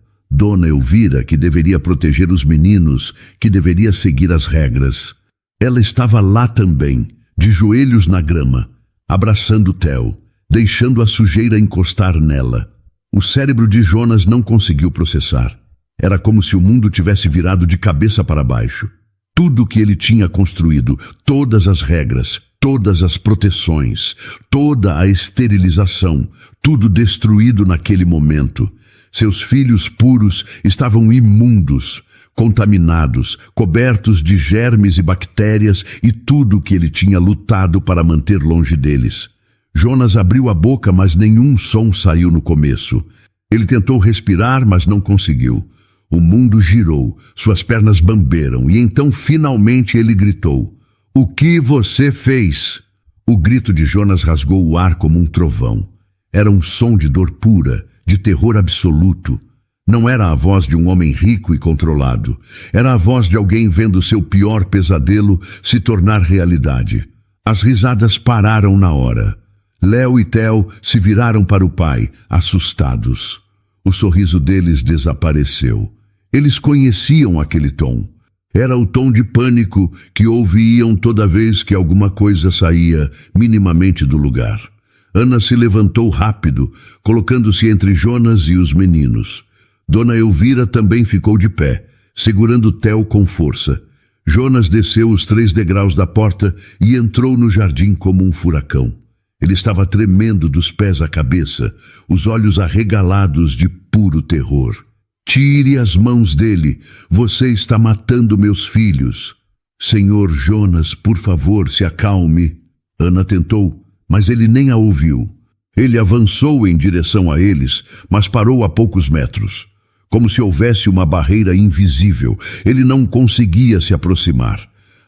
que deveria proteger os meninos, que deveria seguir as regras. Ela estava lá também, de joelhos na grama, abraçando Theo, deixando a sujeira encostar nela. O cérebro de Jonas não conseguiu processar. Era como se o mundo tivesse virado de cabeça para baixo. Tudo o que ele tinha construído, todas as regras, todas as proteções, toda a esterilização, tudo destruído naquele momento. Seus filhos puros estavam imundos, contaminados, cobertos de germes e bactérias e tudo o que ele tinha lutado para manter longe deles. Jonas abriu a boca, mas nenhum som saiu no começo. Ele tentou respirar, mas não conseguiu. O mundo girou, suas pernas bamberam, e então finalmente ele gritou: "O que você fez?" O grito de Jonas rasgou o ar como um trovão. Era um som de dor pura, de terror absoluto. Não era a voz de um homem rico e controlado. Era a voz de alguém vendo seu pior pesadelo se tornar realidade. As risadas pararam na hora. Léo e Theo se viraram para o pai, assustados. O sorriso deles desapareceu. Eles conheciam aquele tom. Era o tom de pânico que ouviam toda vez que alguma coisa saía minimamente do lugar. Ana se levantou rápido, colocando-se entre Jonas e os meninos. Dona Elvira também ficou de pé, segurando Theo com força. Jonas desceu os 3 degraus da porta e entrou no jardim como um furacão. Ele estava tremendo dos pés à cabeça, os olhos arregalados de puro terror. "Tire as mãos dele, você está matando meus filhos." "Senhor Jonas, por favor, se acalme." Ana tentou, mas ele nem a ouviu. Ele avançou em direção a eles, mas parou a poucos metros. Como se houvesse uma barreira invisível, ele não conseguia se aproximar.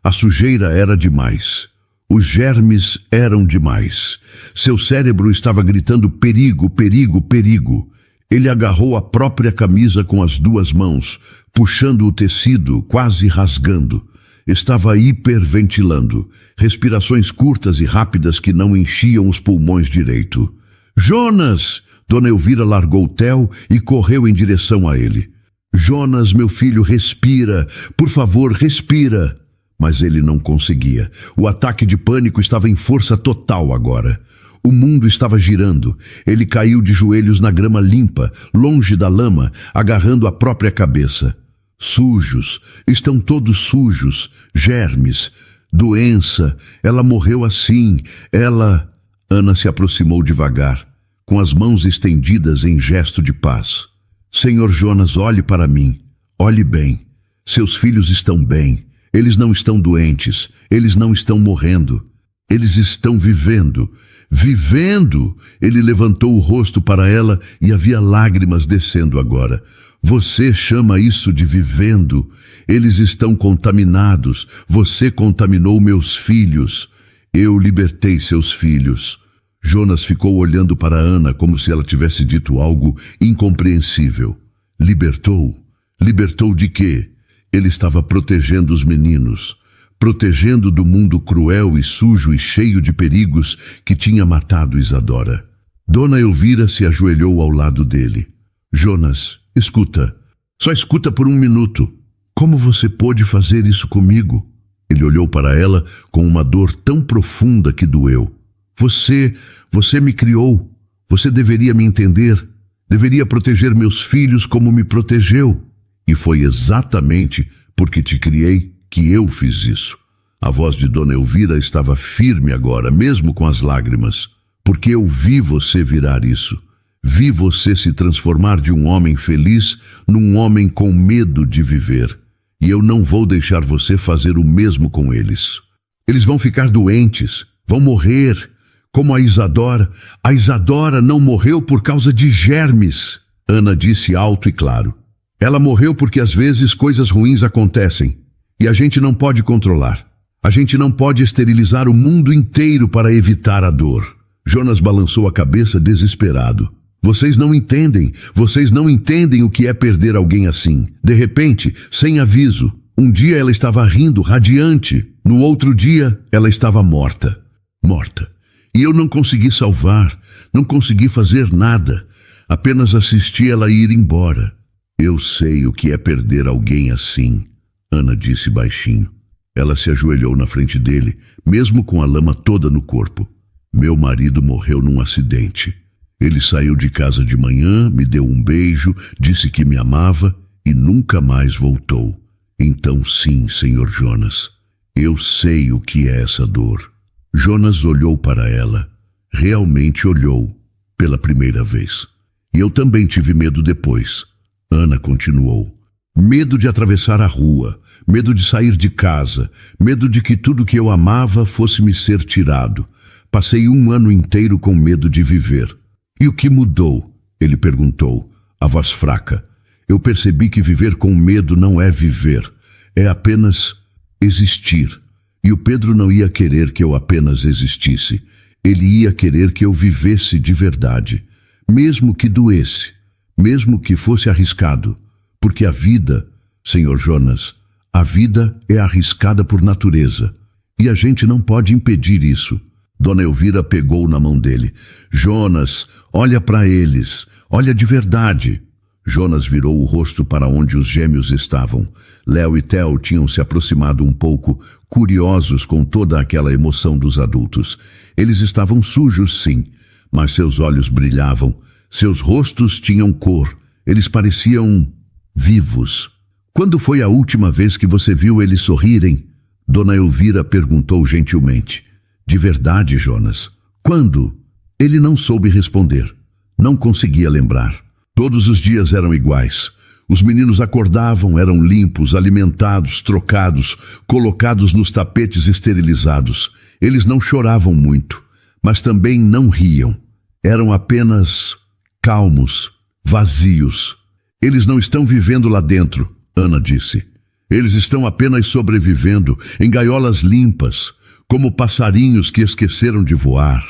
A sujeira era demais. Os germes eram demais. Seu cérebro estava gritando perigo, perigo, perigo. Ele agarrou a própria camisa com as 2 mãos, puxando o tecido, quase rasgando. Estava hiperventilando, respirações curtas e rápidas que não enchiam os pulmões direito. Jonas! Dona Elvira largou Theo e correu em direção a ele. Jonas, meu filho, respira. Por favor, respira. Mas ele não conseguia. O ataque de pânico estava em força total agora. O mundo estava girando. Ele caiu de joelhos na grama limpa, longe da lama, agarrando a própria cabeça. Sujos, estão todos sujos, germes, doença, ela morreu assim, ela... Ana se aproximou devagar, com as mãos estendidas em gesto de paz. Senhor Jonas, olhe para mim, olhe bem, seus filhos estão bem, eles não estão doentes, eles não estão morrendo, eles estão vivendo, vivendo! Ele levantou o rosto para ela e havia lágrimas descendo agora. Você chama isso de vivendo? Eles estão contaminados. Você contaminou meus filhos. Eu libertei seus filhos. Jonas ficou olhando para Ana como se ela tivesse dito algo incompreensível. Libertou? Libertou de quê? Ele estava protegendo os meninos, protegendo do mundo cruel e sujo e cheio de perigos que tinha matado Isadora. Dona Elvira se ajoelhou ao lado dele. Jonas, escuta, só escuta por 1 minuto. Como você pôde fazer isso comigo? Ele olhou para ela com uma dor tão profunda que doeu. Você me criou. Você deveria me entender. Deveria proteger meus filhos como me protegeu. E foi exatamente porque te criei que eu fiz isso. A voz de Dona Elvira estava firme agora, mesmo com as lágrimas. Porque eu vi você virar isso. Vi você se transformar de um homem feliz num homem com medo de viver. E eu não vou deixar você fazer o mesmo com eles. Eles vão ficar doentes, vão morrer, como a Isadora. A Isadora não morreu por causa de germes, Ana disse alto e claro. Ela morreu porque às vezes coisas ruins acontecem e a gente não pode controlar. A gente não pode esterilizar o mundo inteiro para evitar a dor. Jonas balançou a cabeça desesperado. Vocês não entendem o que é perder alguém assim. De repente, sem aviso, um dia ela estava rindo, radiante. No outro dia, ela estava morta. Morta. E eu não consegui salvar, não consegui fazer nada. Apenas assisti ela ir embora. Eu sei o que é perder alguém assim, Ana disse baixinho. Ela se ajoelhou na frente dele, mesmo com a lama toda no corpo. Meu marido morreu num acidente. Ele saiu de casa de manhã, me deu um beijo, disse que me amava e nunca mais voltou. Então sim, senhor Jonas, eu sei o que é essa dor. Jonas olhou para ela. Realmente olhou, pela primeira vez. E eu também tive medo depois. Ana continuou. Medo de atravessar a rua, medo de sair de casa, medo de que tudo que eu amava fosse me ser tirado. Passei 1 ano inteiro com medo de viver. E o que mudou? Ele perguntou, a voz fraca. Eu percebi que viver com medo não é viver, é apenas existir. E o Pedro não ia querer que eu apenas existisse. Ele ia querer que eu vivesse de verdade, mesmo que doesse, mesmo que fosse arriscado. Porque a vida, senhor Jonas, a vida é arriscada por natureza. E a gente não pode impedir isso. Dona Elvira pegou na mão dele. Jonas, olha para eles. Olha de verdade. Jonas virou o rosto para onde os gêmeos estavam. Léo e Theo tinham se aproximado um pouco, curiosos com toda aquela emoção dos adultos. Eles estavam sujos, sim, mas seus olhos brilhavam. Seus rostos tinham cor. Eles pareciam vivos. Quando foi a última vez que você viu eles sorrirem? Dona Elvira perguntou gentilmente. De verdade, Jonas. Quando? Ele não soube responder. Não conseguia lembrar. Todos os dias eram iguais. Os meninos acordavam, eram limpos, alimentados, trocados, colocados nos tapetes esterilizados. Eles não choravam muito, mas também não riam. Eram apenas calmos, vazios. Eles não estão vivendo lá dentro, Ana disse. Eles estão apenas sobrevivendo em gaiolas limpas, como passarinhos que esqueceram de voar.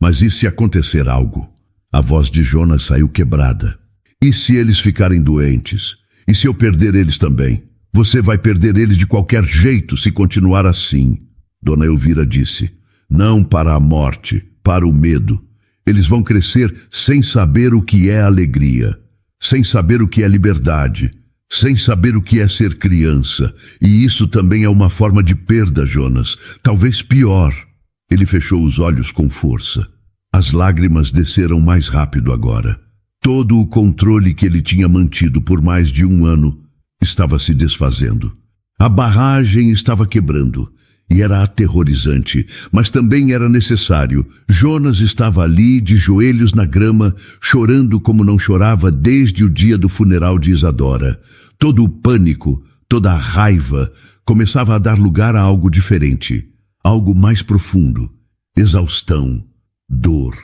Mas e se acontecer algo? A voz de Jonas saiu quebrada. E se eles ficarem doentes? E se eu perder eles também? Você vai perder eles de qualquer jeito se continuar assim. Dona Elvira disse. Não para a morte, para o medo. Eles vão crescer sem saber o que é alegria, sem saber o que é liberdade, sem saber o que é ser criança. E isso também é uma forma de perda, Jonas. Talvez pior. Ele fechou os olhos com força. As lágrimas desceram mais rápido agora. Todo o controle que ele tinha mantido por mais de 1 ano estava se desfazendo. A barragem estava quebrando. E era aterrorizante, mas também era necessário. Jonas estava ali, de joelhos na grama, chorando como não chorava desde o dia do funeral de Isadora. Todo o pânico, toda a raiva, começava a dar lugar a algo diferente, algo mais profundo. Exaustão, dor,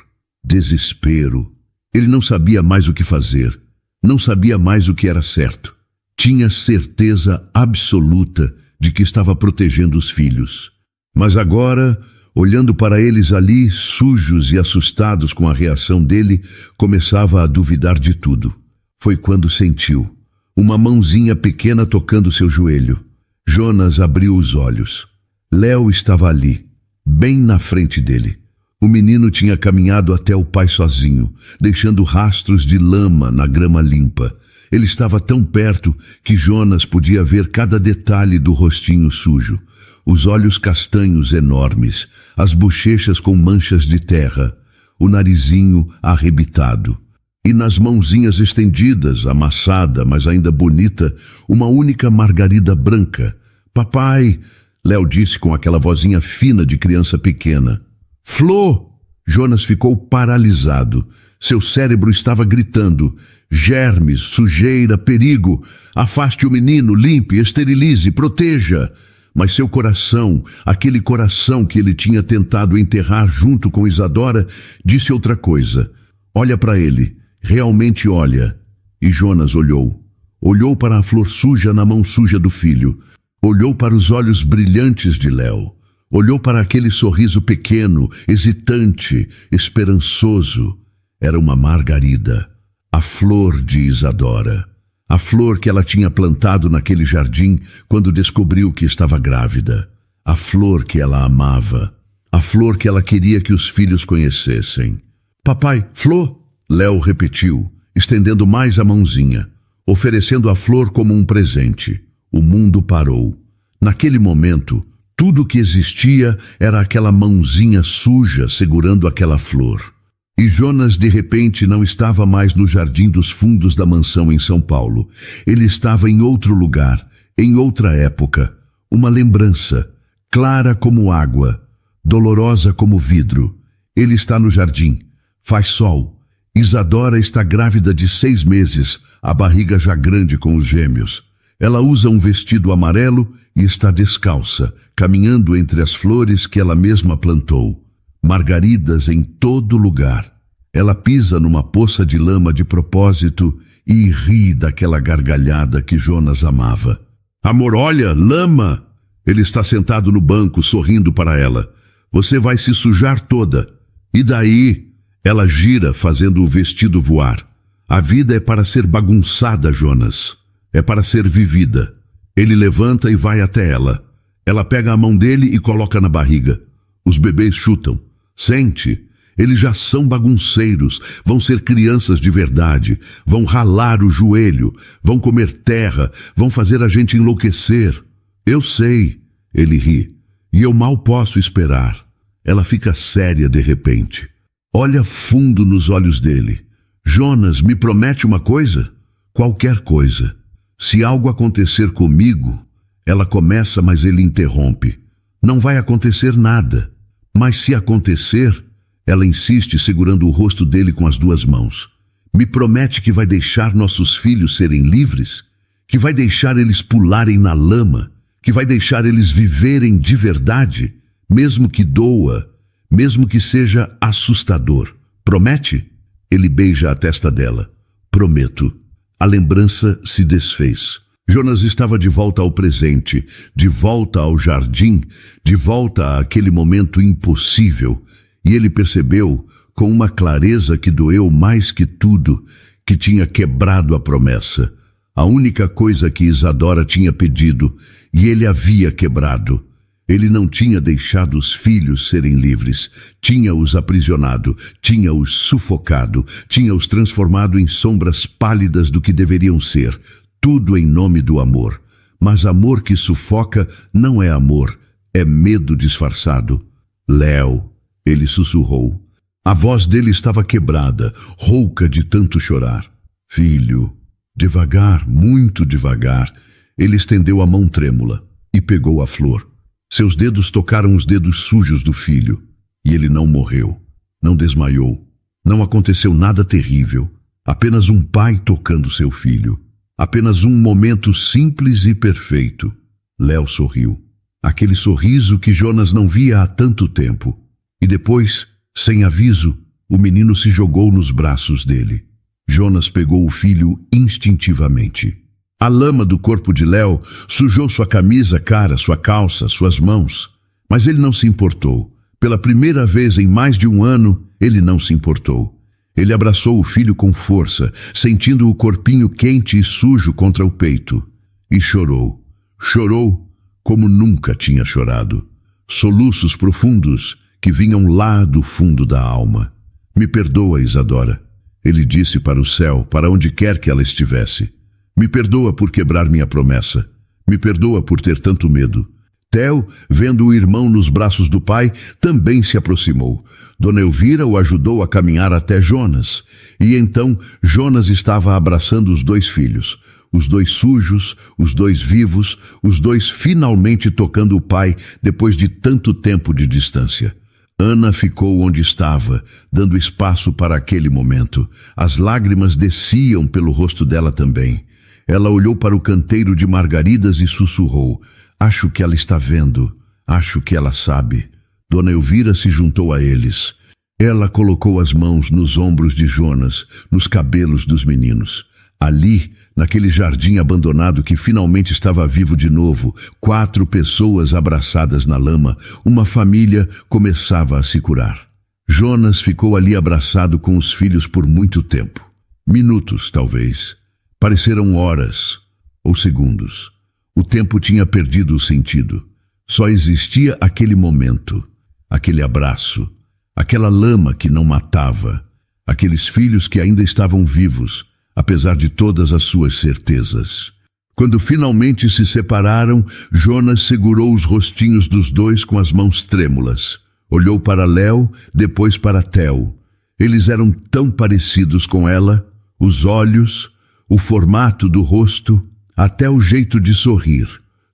desespero. Ele não sabia mais o que fazer, não sabia mais o que era certo. Tinha certeza absoluta de que estava protegendo os filhos. Mas agora, olhando para eles ali, sujos e assustados com a reação dele, começava a duvidar de tudo. Foi quando sentiu uma mãozinha pequena tocando seu joelho. Jonas abriu os olhos. Léo estava ali, bem na frente dele. O menino tinha caminhado até o pai sozinho, deixando rastros de lama na grama limpa. Ele estava tão perto que Jonas podia ver cada detalhe do rostinho sujo. Os olhos castanhos enormes, as bochechas com manchas de terra, o narizinho arrebitado. E nas mãozinhas estendidas, amassada, mas ainda bonita, uma única margarida branca. Papai, Léo disse com aquela vozinha fina de criança pequena. Flô! Jonas ficou paralisado. Seu cérebro estava gritando. Germes, sujeira, perigo. Afaste o menino, limpe, esterilize, proteja. Mas seu coração, aquele coração que ele tinha tentado enterrar junto com Isadora, disse outra coisa. Olha para ele, realmente olha. E Jonas olhou. Olhou para a flor suja na mão suja do filho. Olhou para os olhos brilhantes de Léo. Olhou para aquele sorriso pequeno, hesitante, esperançoso. Era uma margarida, a flor de Isadora. A flor que ela tinha plantado naquele jardim quando descobriu que estava grávida. A flor que ela amava. A flor que ela queria que os filhos conhecessem. Papai, flor? Léo repetiu, estendendo mais a mãozinha, oferecendo a flor como um presente. O mundo parou. Naquele momento, tudo que existia era aquela mãozinha suja segurando aquela flor. E Jonas, de repente, não estava mais no jardim dos fundos da mansão em São Paulo. Ele estava em outro lugar, em outra época. Uma lembrança, clara como água, dolorosa como vidro. Ele está no jardim. Faz sol. Isadora está grávida de 6 meses, a barriga já grande com os gêmeos. Ela usa um vestido amarelo e está descalça, caminhando entre as flores que ela mesma plantou. Margaridas em todo lugar. Ela pisa numa poça de lama de propósito e ri daquela gargalhada que Jonas amava. Amor, olha, lama! Ele está sentado no banco, sorrindo para ela. Você vai se sujar toda. E daí? Ela gira, fazendo o vestido voar. A vida é para ser bagunçada, Jonas. É para ser vivida. Ele levanta e vai até ela. Ela pega a mão dele e coloca na barriga. Os bebês chutam. Sente, eles já são bagunceiros, vão ser crianças de verdade, vão ralar o joelho, vão comer terra, vão fazer a gente enlouquecer. Eu sei, ele ri, e eu mal posso esperar. Ela fica séria de repente. Olha fundo nos olhos dele. Jonas, me promete uma coisa? Qualquer coisa. Se algo acontecer comigo, ela começa, mas ele interrompe. Não vai acontecer nada. Mas se acontecer, ela insiste segurando o rosto dele com as 2 mãos. Me promete que vai deixar nossos filhos serem livres? Que vai deixar eles pularem na lama? Que vai deixar eles viverem de verdade? Mesmo que doa, mesmo que seja assustador. Promete? Ele beija a testa dela. Prometo. A lembrança se desfez. Jonas estava de volta ao presente, de volta ao jardim, de volta àquele momento impossível, e ele percebeu, com uma clareza que doeu mais que tudo, que tinha quebrado a promessa. a única coisa que Isadora tinha pedido, e ele havia quebrado. Ele não tinha deixado os filhos serem livres, tinha-os aprisionado, tinha-os sufocado, tinha-os transformado em sombras pálidas do que deveriam ser, tudo em nome do amor. Mas amor que sufoca não é amor, é medo disfarçado. Léo, ele sussurrou. A voz dele estava quebrada, rouca de tanto chorar. Filho, devagar, muito devagar, ele estendeu a mão trêmula e pegou a flor. Seus dedos tocaram os dedos sujos do filho, e ele não morreu, não desmaiou. Não aconteceu nada terrível, apenas um pai tocando seu filho. Apenas um momento simples e perfeito. Léo sorriu. Aquele sorriso que Jonas não via há tanto tempo. E depois, sem aviso, o menino se jogou nos braços dele. Jonas pegou o filho instintivamente. A lama do corpo de Léo sujou sua camisa, cara, sua calça, suas mãos. Mas ele não se importou. Pela primeira vez em mais de um ano, ele não se importou. Ele abraçou o filho com força, sentindo o corpinho quente e sujo contra o peito. E chorou. Chorou como nunca tinha chorado. Soluços profundos que vinham lá do fundo da alma. Me perdoa, Isadora. Ele disse para o céu, para onde quer que ela estivesse. Me perdoa por quebrar minha promessa. Me perdoa por ter tanto medo. Theo, vendo o irmão nos braços do pai, também se aproximou. Dona Elvira o ajudou a caminhar até Jonas. E então Jonas estava abraçando os dois filhos. Os dois sujos, os dois vivos, os dois finalmente tocando o pai depois de tanto tempo de distância. Ana ficou onde estava, dando espaço para aquele momento. As lágrimas desciam pelo rosto dela também. Ela olhou para o canteiro de margaridas e sussurrou. Acho que ela está vendo. Acho que ela sabe. Dona Elvira se juntou a eles. Ela colocou as mãos nos ombros de Jonas, nos cabelos dos meninos. Ali, naquele jardim abandonado que finalmente estava vivo de novo, 4 pessoas abraçadas na lama, uma família começava a se curar. Jonas ficou ali abraçado com os filhos por muito tempo. Minutos, talvez. Pareceram horas ou segundos. O tempo tinha perdido o sentido. Só existia aquele momento, aquele abraço, aquela lama que não matava, aqueles filhos que ainda estavam vivos, apesar de todas as suas certezas. Quando finalmente se separaram, Jonas segurou os rostinhos dos dois com as mãos trêmulas. Olhou para Léo, depois para Theo. Eles eram tão parecidos com ela, os olhos, o formato do rosto, até o jeito de sorrir.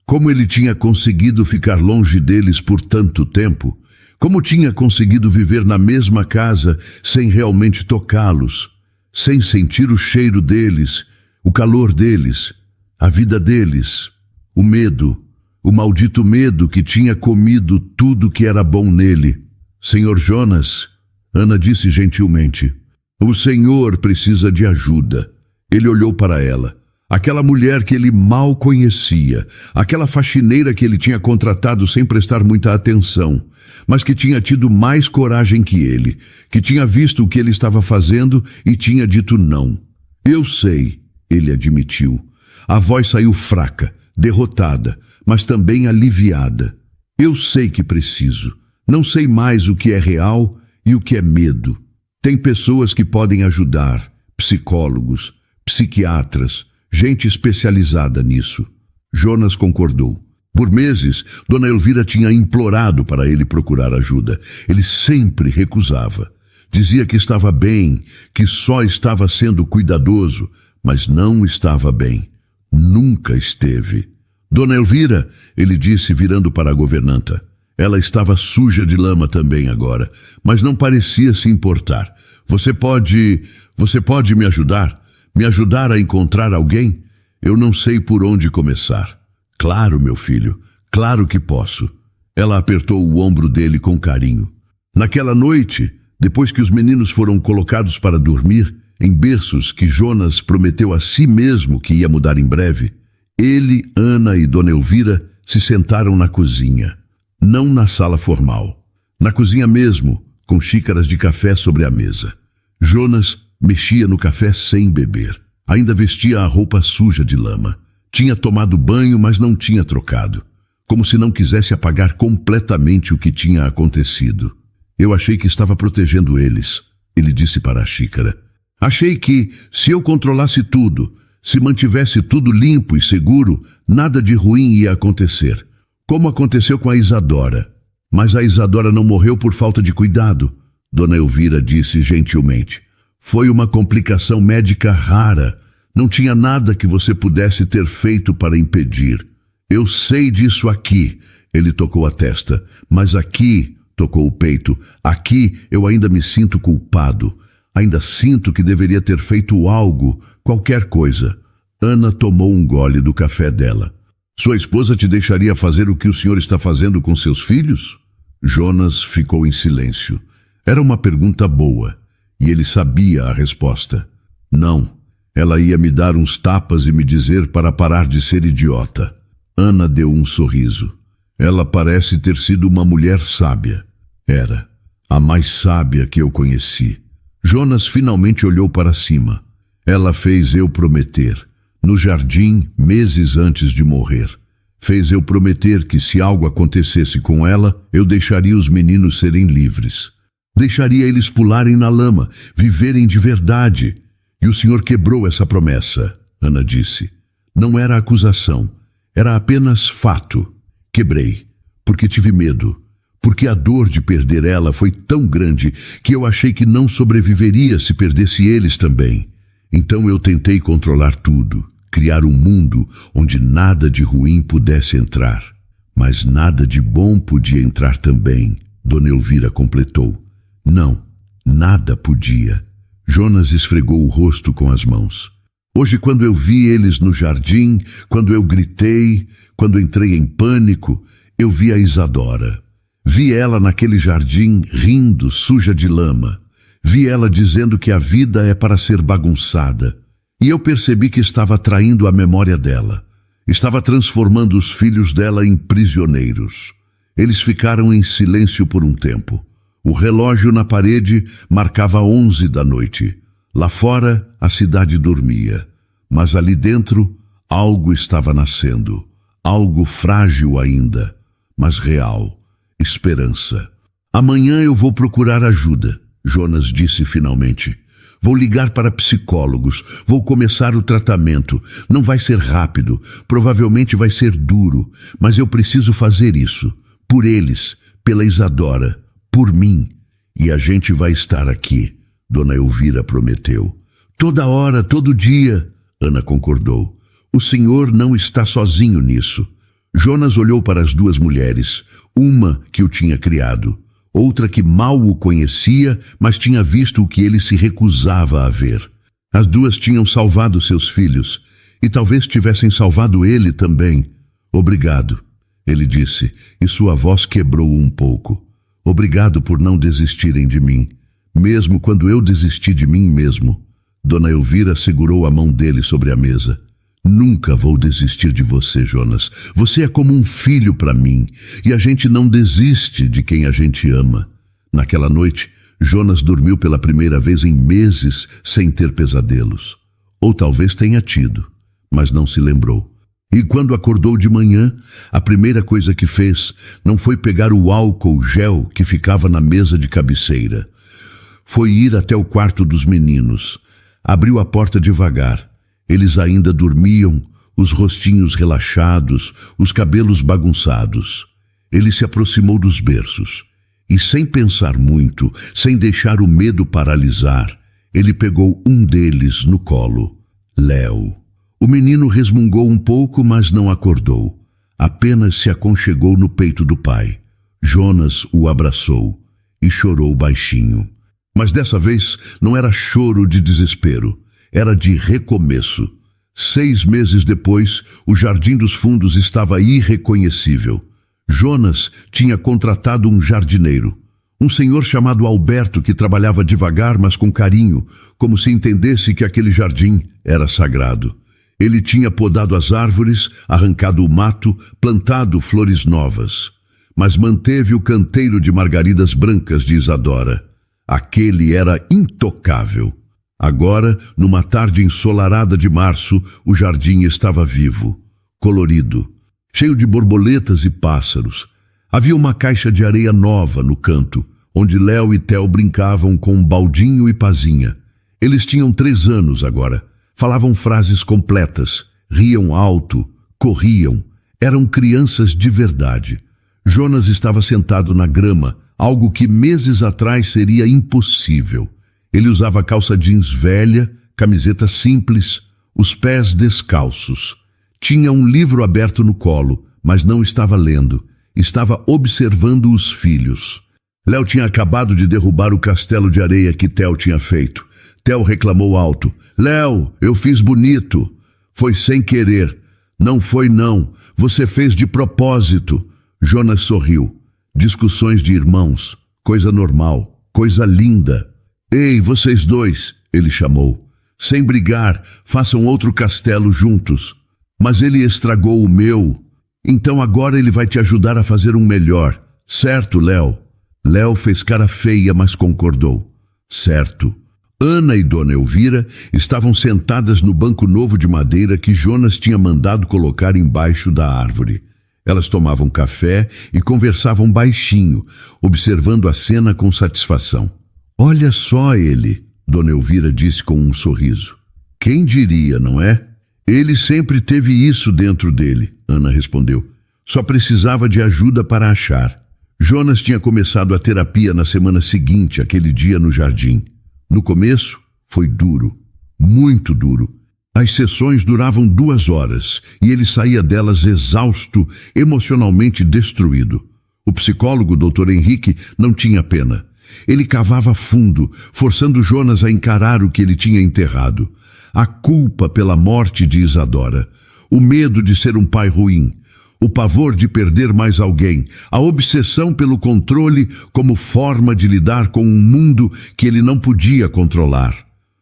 Como ele tinha conseguido ficar longe deles por tanto tempo? Como tinha conseguido viver na mesma casa sem realmente tocá-los? Sem sentir o cheiro deles, o calor deles, a vida deles, o medo, o maldito medo que tinha comido tudo que era bom nele. Senhor Jonas, Ana disse gentilmente, o senhor precisa de ajuda. Ele olhou para ela. Aquela mulher que ele mal conhecia, aquela faxineira que ele tinha contratado sem prestar muita atenção, mas que tinha tido mais coragem que ele, que tinha visto o que ele estava fazendo e tinha dito não. Eu sei, ele admitiu. A voz saiu fraca, derrotada, mas também aliviada. Eu sei que preciso. Não sei mais o que é real e o que é medo. Tem pessoas que podem ajudar, psicólogos, psiquiatras, gente especializada nisso. Jonas concordou. Por meses, Dona Elvira tinha implorado para ele procurar ajuda. Ele sempre recusava. Dizia que estava bem, que só estava sendo cuidadoso, mas não estava bem. Nunca esteve. Dona Elvira, ele disse virando para a governanta. Ela estava suja de lama também agora, mas não parecia se importar. Você pode me ajudar? Me ajudar a encontrar alguém? Eu não sei por onde começar. Claro, meu filho, claro que posso. Ela apertou o ombro dele com carinho. Naquela noite, depois que os meninos foram colocados para dormir, em berços que Jonas prometeu a si mesmo que ia mudar em breve, ele, Ana e Dona Elvira se sentaram na cozinha. Não na sala formal. Na cozinha mesmo, com xícaras de café sobre a mesa. Jonas mexia no café sem beber. Ainda vestia a roupa suja de lama. Tinha tomado banho, mas não tinha trocado. Como se não quisesse apagar completamente o que tinha acontecido. Eu achei que estava protegendo eles, ele disse para a xícara. Achei que, se eu controlasse tudo, se mantivesse tudo limpo e seguro, nada de ruim ia acontecer. Como aconteceu com a Isadora. Mas a Isadora não morreu por falta de cuidado, Dona Elvira disse gentilmente. Foi uma complicação médica rara. Não tinha nada que você pudesse ter feito para impedir. Eu sei disso aqui, ele tocou a testa, mas aqui, tocou o peito, aqui eu ainda me sinto culpado. Ainda sinto que deveria ter feito algo, qualquer coisa. Ana tomou um gole do café dela. Sua esposa te deixaria fazer o que o senhor está fazendo com seus filhos? Jonas ficou em silêncio. Era uma pergunta boa, e ele sabia a resposta. Não. Ela ia me dar uns tapas e me dizer para parar de ser idiota. Ana deu um sorriso. Ela parece ter sido uma mulher sábia. Era a mais sábia que eu conheci. Jonas finalmente olhou para cima. Ela fez eu prometer, no jardim, meses antes de morrer. Fez eu prometer que se algo acontecesse com ela, eu deixaria os meninos serem livres. Deixaria eles pularem na lama, viverem de verdade. E o senhor quebrou essa promessa, Ana disse. Não era acusação, era apenas fato. Quebrei, porque tive medo. Porque a dor de perder ela foi tão grande que eu achei que não sobreviveria se perdesse eles também. Então eu tentei controlar tudo, criar um mundo onde nada de ruim pudesse entrar. Mas nada de bom podia entrar também, Dona Elvira completou. Não, nada podia. Jonas esfregou o rosto com as mãos. Hoje, quando eu vi eles no jardim, quando eu gritei, quando entrei em pânico, eu vi a Isadora. Vi ela naquele jardim rindo, suja de lama. Vi ela dizendo que a vida é para ser bagunçada. E eu percebi que estava traindo a memória dela. Estava transformando os filhos dela em prisioneiros. Eles ficaram em silêncio por um tempo. O relógio na parede marcava 11 da noite. Lá fora, a cidade dormia. Mas ali dentro, algo estava nascendo. Algo frágil ainda, mas real. Esperança. Amanhã eu vou procurar ajuda, Jonas disse finalmente. Vou ligar para psicólogos, vou começar o tratamento. Não vai ser rápido, provavelmente vai ser duro, mas eu preciso fazer isso. Por eles, pela Isadora, por mim. E a gente vai estar aqui, Dona Elvira prometeu. Toda hora, todo dia, Ana concordou. O senhor não está sozinho nisso. Jonas olhou para as duas mulheres, uma que o tinha criado, outra que mal o conhecia, mas tinha visto o que ele se recusava a ver. As duas tinham salvado seus filhos, e talvez tivessem salvado ele também. Obrigado, ele disse, e sua voz quebrou um pouco. Obrigado por não desistirem de mim, mesmo quando eu desisti de mim mesmo. Dona Elvira segurou a mão dele sobre a mesa. Nunca vou desistir de você, Jonas. Você é como um filho para mim, e a gente não desiste de quem a gente ama. Naquela noite, Jonas dormiu pela primeira vez em meses sem ter pesadelos. Ou talvez tenha tido, mas não se lembrou. E quando acordou de manhã, a primeira coisa que fez não foi pegar o álcool gel que ficava na mesa de cabeceira. Foi ir até o quarto dos meninos. Abriu a porta devagar. Eles ainda dormiam, os rostinhos relaxados, os cabelos bagunçados. Ele se aproximou dos berços e, sem pensar muito, sem deixar o medo paralisar, ele pegou um deles no colo, Léo. O menino resmungou um pouco, mas não acordou. Apenas se aconchegou no peito do pai. Jonas o abraçou e chorou baixinho. Mas dessa vez não era choro de desespero. Era de recomeço. 6 meses depois, o Jardim dos Fundos estava irreconhecível. Jonas tinha contratado um jardineiro. Um senhor chamado Alberto que trabalhava devagar, mas com carinho, como se entendesse que aquele jardim era sagrado. Ele tinha podado as árvores, arrancado o mato, plantado flores novas. Mas manteve o canteiro de margaridas brancas de Isadora. Aquele era intocável. Agora, numa tarde ensolarada de março, o jardim estava vivo, colorido, cheio de borboletas e pássaros. Havia uma caixa de areia nova no canto, onde Léo e Theo brincavam com Baldinho e Pazinha. Eles tinham 3 anos agora. Falavam frases completas, riam alto, corriam. Eram crianças de verdade. Jonas estava sentado na grama, algo que meses atrás seria impossível. Ele usava calça jeans velha, camiseta simples, os pés descalços. Tinha um livro aberto no colo, mas não estava lendo. Estava observando os filhos. Léo tinha acabado de derrubar o castelo de areia que Theo tinha feito. Theo reclamou alto. Léo, eu fiz bonito. Foi sem querer. Não foi não. Você fez de propósito. Jonas sorriu. Discussões de irmãos. Coisa normal. Coisa linda. Ei, vocês dois, ele chamou. Sem brigar, façam outro castelo juntos. Mas ele estragou o meu. Então agora ele vai te ajudar a fazer um melhor. Certo, Léo? Léo fez cara feia, mas concordou. Certo. Ana e Dona Elvira estavam sentadas no banco novo de madeira que Jonas tinha mandado colocar embaixo da árvore. Elas tomavam café e conversavam baixinho, observando a cena com satisfação. Olha só ele, Dona Elvira disse com um sorriso. Quem diria, não é? Ele sempre teve isso dentro dele, Ana respondeu. Só precisava de ajuda para achar. Jonas tinha começado a terapia na semana seguinte, aquele dia no jardim. No começo, foi duro, muito duro. As sessões duravam 2 horas e ele saía delas exausto, emocionalmente destruído. O psicólogo, Dr. Henrique, não tinha pena. Ele cavava fundo, forçando Jonas a encarar o que ele tinha enterrado. A culpa pela morte de Isadora, o medo de ser um pai ruim, o pavor de perder mais alguém, a obsessão pelo controle como forma de lidar com um mundo que ele não podia controlar.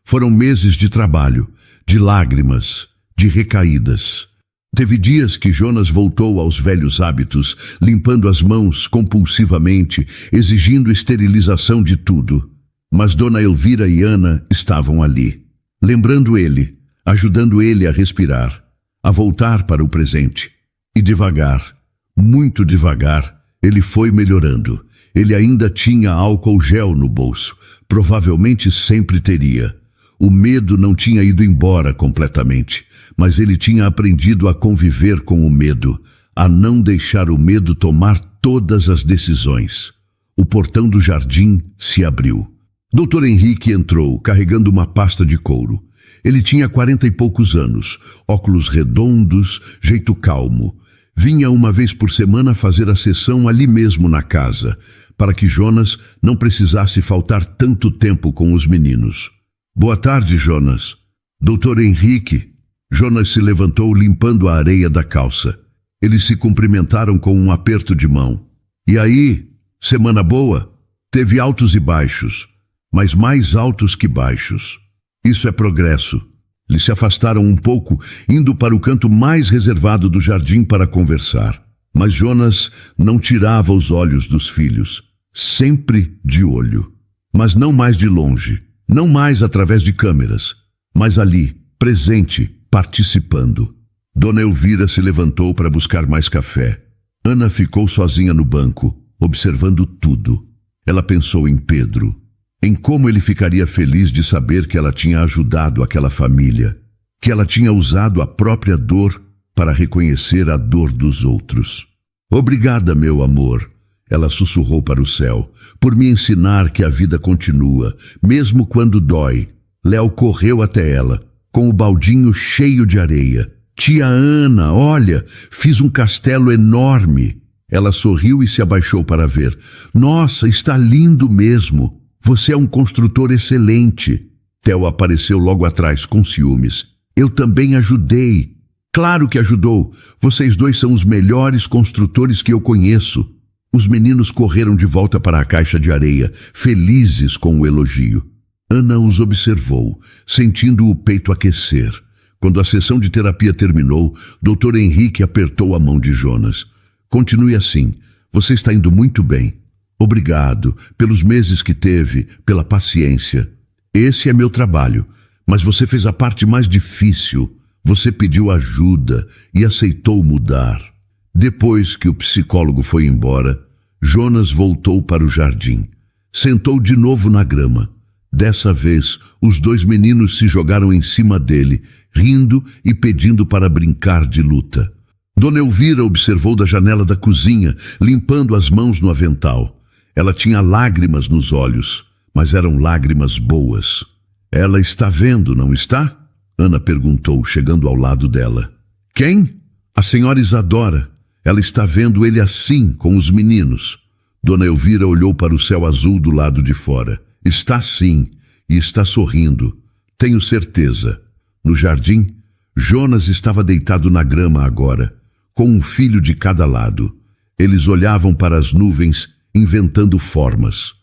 Foram meses de trabalho, de lágrimas, de recaídas. Teve dias que Jonas voltou aos velhos hábitos, limpando as mãos compulsivamente, exigindo esterilização de tudo. Mas Dona Elvira e Ana estavam ali, lembrando ele, ajudando ele a respirar, a voltar para o presente. E devagar, muito devagar, ele foi melhorando. Ele ainda tinha álcool gel no bolso, provavelmente sempre teria. O medo não tinha ido embora completamente, mas ele tinha aprendido a conviver com o medo, a não deixar o medo tomar todas as decisões. O portão do jardim se abriu. Dr. Henrique entrou, carregando uma pasta de couro. Ele tinha 40 e poucos anos, óculos redondos, jeito calmo. Vinha uma vez por semana fazer a sessão ali mesmo na casa, para que Jonas não precisasse faltar tanto tempo com os meninos. Boa tarde, Jonas. Doutor Henrique. Jonas se levantou limpando a areia da calça. Eles se cumprimentaram com um aperto de mão. E aí, semana boa? Teve altos e baixos, mas mais altos que baixos. Isso é progresso. Eles se afastaram um pouco, indo para o canto mais reservado do jardim para conversar. Mas Jonas não tirava os olhos dos filhos, sempre de olho. Mas não mais de longe, não mais através de câmeras, mas ali, presente, participando. Dona Elvira se levantou para buscar mais café. Ana ficou sozinha no banco, observando tudo. Ela pensou em Pedro, em como ele ficaria feliz de saber que ela tinha ajudado aquela família, que ela tinha usado a própria dor para reconhecer a dor dos outros. Obrigada, meu amor, ela sussurrou para o céu, por me ensinar que a vida continua, mesmo quando dói. Léo correu até ela, com o baldinho cheio de areia. Tia Ana, olha, fiz um castelo enorme. Ela sorriu e se abaixou para ver. Nossa, está lindo mesmo. Você é um construtor excelente. Theo apareceu logo atrás, com ciúmes. Eu também ajudei. Claro que ajudou. Vocês dois são os melhores construtores que eu conheço. Os meninos correram de volta para a caixa de areia, felizes com o elogio. Ana os observou, sentindo o peito aquecer. Quando a sessão de terapia terminou, Dr. Henrique apertou a mão de Jonas. Continue assim. Você está indo muito bem. Obrigado pelos meses que teve, pela paciência. Esse é meu trabalho, mas você fez a parte mais difícil. Você pediu ajuda e aceitou mudar. Depois que o psicólogo foi embora, Jonas voltou para o jardim. Sentou de novo na grama. Dessa vez, os 2 meninos se jogaram em cima dele, rindo e pedindo para brincar de luta. Dona Elvira observou da janela da cozinha, limpando as mãos no avental. Ela tinha lágrimas nos olhos, mas eram lágrimas boas. Ela está vendo, não está? Ana perguntou, chegando ao lado dela. Quem? A senhora Isadora. Ela está vendo ele assim, com os meninos. Dona Elvira olhou para o céu azul do lado de fora. Está sim, e está sorrindo. Tenho certeza. No jardim, Jonas estava deitado na grama agora, com um filho de cada lado. Eles olhavam para as nuvens, inventando formas.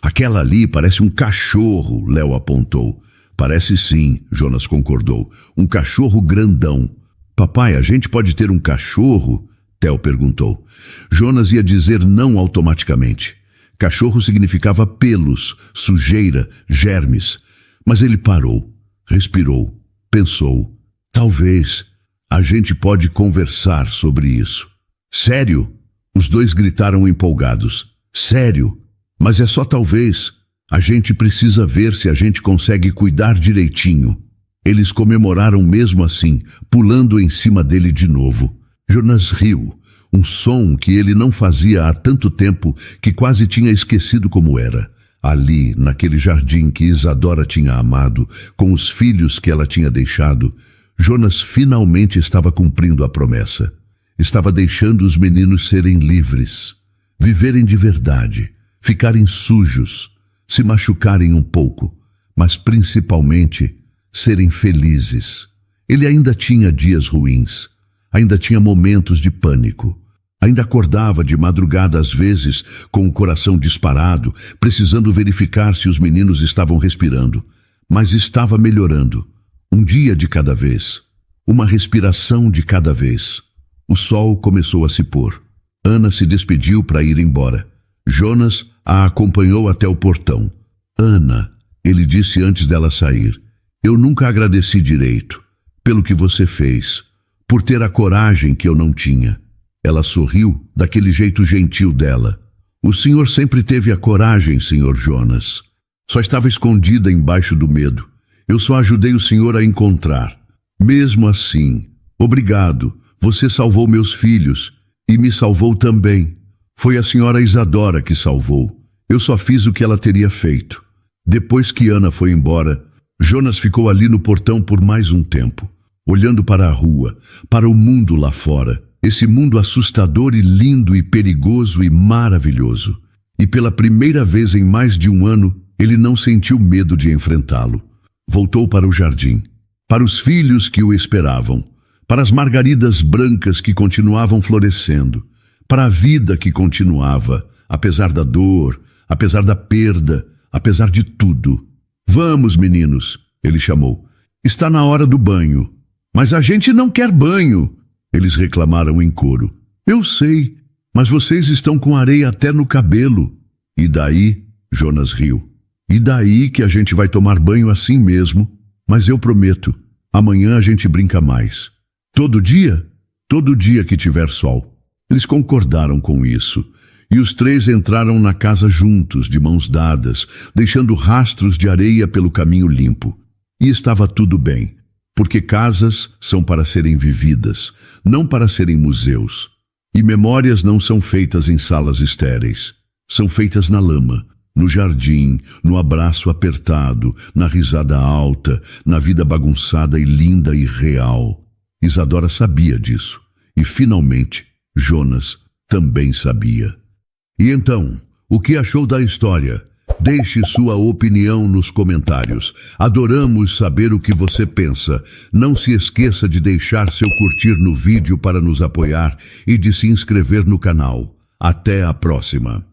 Aquela ali parece um cachorro, Léo apontou. Parece sim, Jonas concordou. Um cachorro grandão. Papai, a gente pode ter um cachorro? Theo perguntou. Jonas ia dizer não automaticamente. Cachorro significava pelos, sujeira, germes. Mas ele parou, respirou, pensou. Talvez a gente pode conversar sobre isso. Sério? Os 2 gritaram empolgados. Sério? Mas é só talvez. A gente precisa ver se a gente consegue cuidar direitinho. Eles comemoraram mesmo assim, pulando em cima dele de novo. Jonas riu, um som que ele não fazia há tanto tempo que quase tinha esquecido como era. Ali, naquele jardim que Isadora tinha amado, com os filhos que ela tinha deixado, Jonas finalmente estava cumprindo a promessa. Estava deixando os meninos serem livres, viverem de verdade, ficarem sujos, se machucarem um pouco, mas principalmente serem felizes. Ele ainda tinha dias ruins, ainda tinha momentos de pânico. Ainda acordava de madrugada às vezes, com o coração disparado, precisando verificar se os meninos estavam respirando. Mas estava melhorando. Um dia de cada vez. Uma respiração de cada vez. O sol começou a se pôr. Ana se despediu para ir embora. Jonas a acompanhou até o portão. Ana, ele disse antes dela sair, eu nunca agradeci direito pelo que você fez, por ter a coragem que eu não tinha. Ela sorriu daquele jeito gentil dela. O senhor sempre teve a coragem, senhor Jonas. Só estava escondida embaixo do medo. Eu só ajudei o senhor a encontrar. Mesmo assim, obrigado. Você salvou meus filhos e me salvou também. Foi a senhora Isadora que salvou. Eu só fiz o que ela teria feito. Depois que Ana foi embora, Jonas ficou ali no portão por mais um tempo, olhando para a rua, para o mundo lá fora. Esse mundo assustador e lindo e perigoso e maravilhoso. E pela primeira vez em mais de um ano, ele não sentiu medo de enfrentá-lo. Voltou para o jardim, para os filhos que o esperavam, para as margaridas brancas que continuavam florescendo, para a vida que continuava, apesar da dor, apesar da perda, apesar de tudo. Vamos, meninos, ele chamou. Está na hora do banho. Mas a gente não quer banho, eles reclamaram em coro. Eu sei, mas vocês estão com areia até no cabelo. E daí? Jonas riu. E daí que a gente vai tomar banho assim mesmo, mas eu prometo, amanhã a gente brinca mais. Todo dia? Todo dia que tiver sol. Eles concordaram com isso, e os 3 entraram na casa juntos, de mãos dadas, deixando rastros de areia pelo caminho limpo. E estava tudo bem, porque casas são para serem vividas, não para serem museus. E memórias não são feitas em salas estéreis, são feitas na lama, no jardim, no abraço apertado, na risada alta, na vida bagunçada e linda e real. Isadora sabia disso, e finalmente Jonas também sabia. E então, o que achou da história? Deixe sua opinião nos comentários. Adoramos saber o que você pensa. Não se esqueça de deixar seu curtir no vídeo para nos apoiar e de se inscrever no canal. Até a próxima!